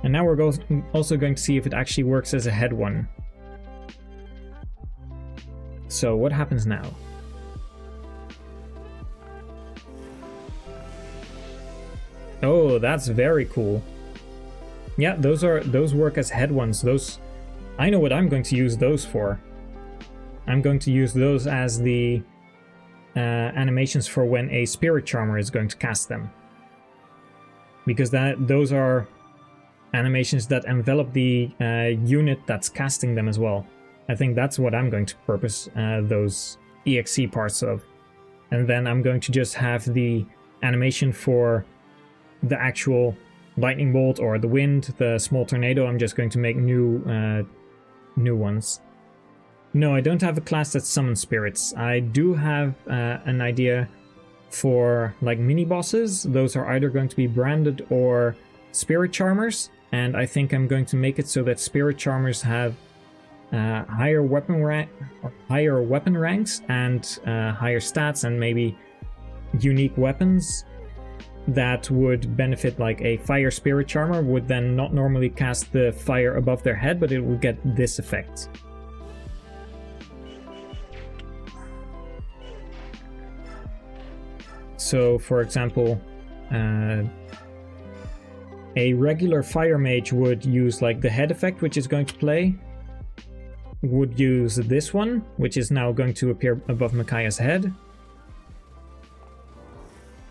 And now we're also going to see if it actually works as a head one. So what happens now? Oh, that's very cool. Yeah, those work as head ones. Those, I know what I'm going to use those for. I'm going to use those as the animations for when a spirit charmer is going to cast them. Because those are animations that envelop the unit that's casting them as well. I think that's what I'm going to purpose those EXE parts of. And then I'm going to just have the animation for the actual lightning bolt or the wind, the small tornado. I'm just going to make new ones. No, I don't have a class that summons spirits. I do have an idea for like mini bosses. Those are either going to be branded or spirit charmers. And I think I'm going to make it so that spirit charmers have higher weapon ranks and higher stats, and maybe unique weapons that would benefit. Like a fire spirit charmer would then not normally cast the fire above their head, but it would get this effect. So, for example, a regular fire mage would use like the head effect, which is going to play, would use this one, which is now going to appear above Micaiah's head,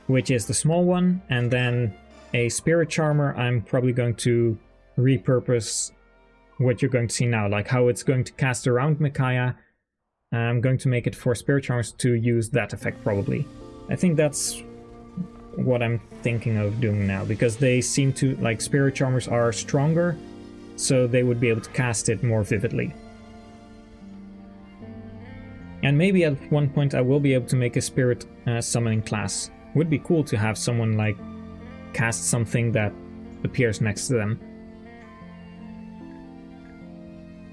which is the small one, and then a spirit charmer, I'm probably going to repurpose what you're going to see now, like how it's going to cast around Micaiah. I'm going to make it for spirit charmers to use that effect probably. I think that's what I'm thinking of doing now, because they seem to, like, spirit charmers are stronger, so they would be able to cast it more vividly. And maybe at one point I will be able to make a spirit summoning class. Would be cool to have someone like cast something that appears next to them.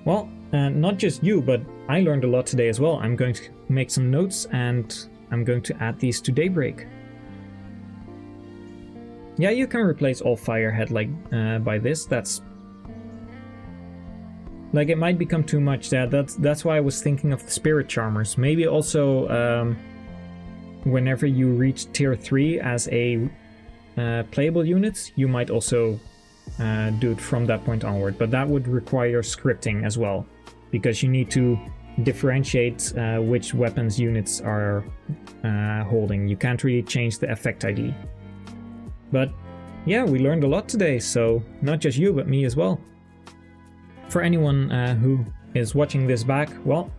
Well, not just you, but I learned a lot today as well. I'm going to make some notes and I'm going to add these to Daybreak. Yeah, you can replace all firehead like by this. That's like, it might become too much. That's why I was thinking of the spirit charmers. Maybe also whenever you reach tier 3 as a playable unit, you might also do it from that point onward. But that would require scripting as well, because you need to differentiate which weapons units are holding. You can't really change the effect ID. But yeah, we learned a lot today, so not just you, but me as well. For anyone who is watching this back, well,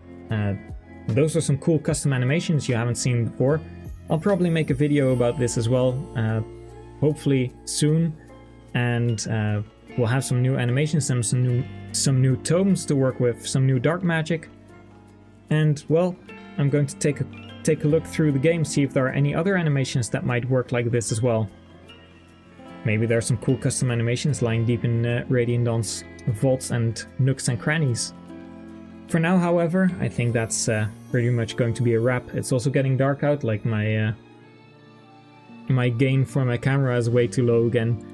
those are some cool custom animations you haven't seen before. I'll probably make a video about this as well, hopefully soon, and we'll have some new animations and some new tomes to work with, some new dark magic. And well, I'm going to take a look through the game, see if there are any other animations that might work like this as well. Maybe there are some cool custom animations lying deep in Radiant Dawn's vaults and nooks and crannies. For now, however, I think that's pretty much going to be a wrap. It's also getting dark out, like my gain for my camera is way too low again.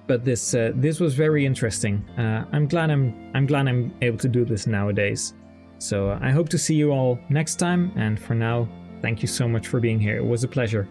But this was very interesting. I'm glad I'm able to do this nowadays. So I hope to see you all next time, and for now, thank you so much for being here. It was a pleasure.